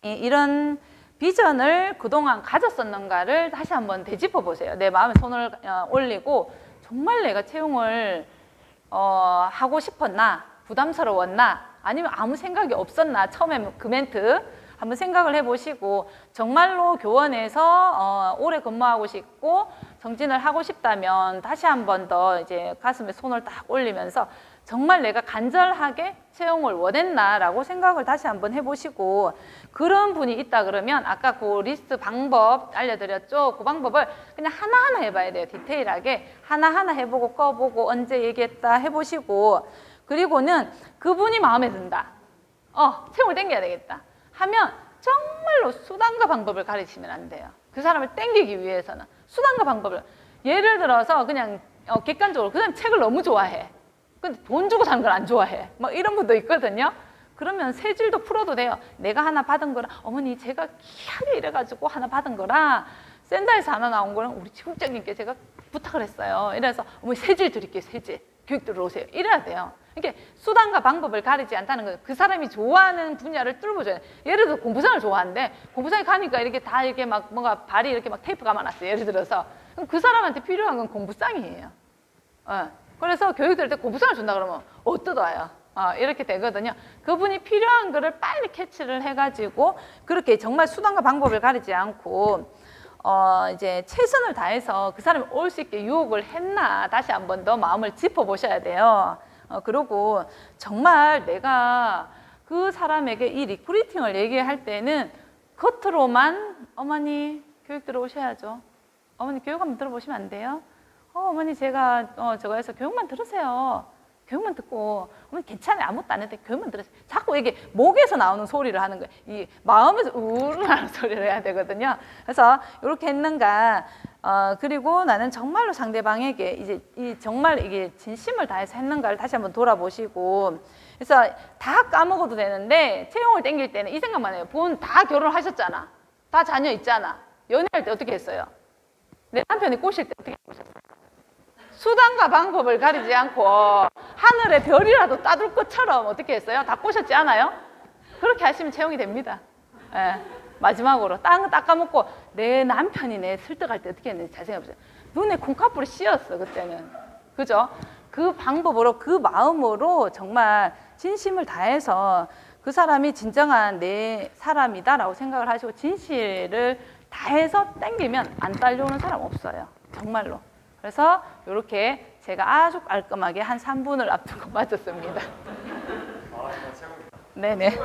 Speaker 1: 이런 비전을 그동안 가졌었는가를 다시 한번 되짚어 보세요. 내 마음에 손을 올리고 정말 내가 채용을 하고 싶었나? 부담스러웠나? 아니면 아무 생각이 없었나? 처음에 그 멘트 한번 생각을 해보시고 정말로 교원에서 오래 근무하고 싶고 정진을 하고 싶다면 다시 한 번 더 이제 가슴에 손을 딱 올리면서 정말 내가 간절하게 채용을 원했나라고 생각을 다시 한번 해보시고 그런 분이 있다 그러면 아까 그 리스트 방법 알려드렸죠? 그 방법을 그냥 하나하나 해봐야 돼요. 디테일하게 하나하나 해보고 꺼보고 언제 얘기했다 해보시고 그리고는 그분이 마음에 든다. 채용을 땡겨야 되겠다. 하면 정말로 수단과 방법을 가르치면 안 돼요. 그 사람을 땡기기 위해서는 수단과 방법을 예를 들어서 그냥 객관적으로 그 사람 책을 너무 좋아해. 근데 돈 주고 사는 걸 안 좋아해. 뭐 이런 분도 있거든요. 그러면 세 줄도 풀어도 돼요. 내가 하나 받은 거라 어머니 제가 귀하게 이래가지고 하나 받은 거라 센다에서 하나 나온 거랑 우리 지국장님께 제가 부탁을 했어요. 이래서 어머니 세질 드릴게요. 세질. 교육 들어오세요. 이래야 돼요. 이렇게 수단과 방법을 가리지 않다는 거예요. 그 사람이 좋아하는 분야를 뚫어줘야 돼요. 예를 들어 공부상을 좋아하는데 공부상에 가니까 이렇게 다 이렇게 막 뭔가 발이 이렇게 막 테이프 감아놨어요. 예를 들어서. 그럼 그 사람한테 필요한 건 공부상이에요. 그래서 교육 들을 때 공부상을 준다 그러면 뜯어와요. 이렇게 되거든요. 그분이 필요한 거를 빨리 캐치를 해가지고 그렇게 정말 수단과 방법을 가리지 않고 이제 최선을 다해서 그 사람이 올 수 있게 유혹을 했나 다시 한 번 더 마음을 짚어보셔야 돼요. 그리고 정말 내가 그 사람에게 이 리크루팅을 얘기할 때는 겉으로만 어머니 교육 들어오셔야죠. 어머니 교육 한번 들어보시면 안 돼요? 어머니 제가 저거 해서 교육만 들으세요. 교육만 듣고 어머니 괜찮아요. 아무것도 안 했는데 교육만 들으세요. 자꾸 이게 목에서 나오는 소리를 하는 거예요. 이 마음에서 우르르하는 소리를 해야 되거든요. 그래서 이렇게 했는가 그리고 나는 정말로 상대방에게 이제 정말 이게 진심을 다해서 했는가를 다시 한번 돌아보시고 그래서 다 까먹어도 되는데 채용을 땡길 때는 이 생각만 해요. 본 다 결혼하셨잖아. 다 자녀 있잖아. 연애할 때 어떻게 했어요? 내 남편이 꼬실 때 어떻게 꼬셨어요? 수단과 방법을 가리지 않고 하늘의 별이라도 따둘 것처럼 어떻게 했어요? 다 꼬셨지 않아요? 그렇게 하시면 채용이 됩니다. 마지막으로 딱 까먹고 내 남편이 내 설득할 때 어떻게 했는지 잘 생각해보세요. 눈에 콩카풀이 씌었어 그때는. 그죠? 그 방법으로 그 마음으로 정말 진심을 다해서 그 사람이 진정한 내 사람이다라고 생각을 하시고 진실을 다해서 땡기면 안 딸려오는 사람 없어요. 정말로. 그래서 이렇게 제가 아주 깔끔하게 한 3분을 앞두고 맞췄습니다.
Speaker 2: 정말 최고입니다.
Speaker 1: 네네.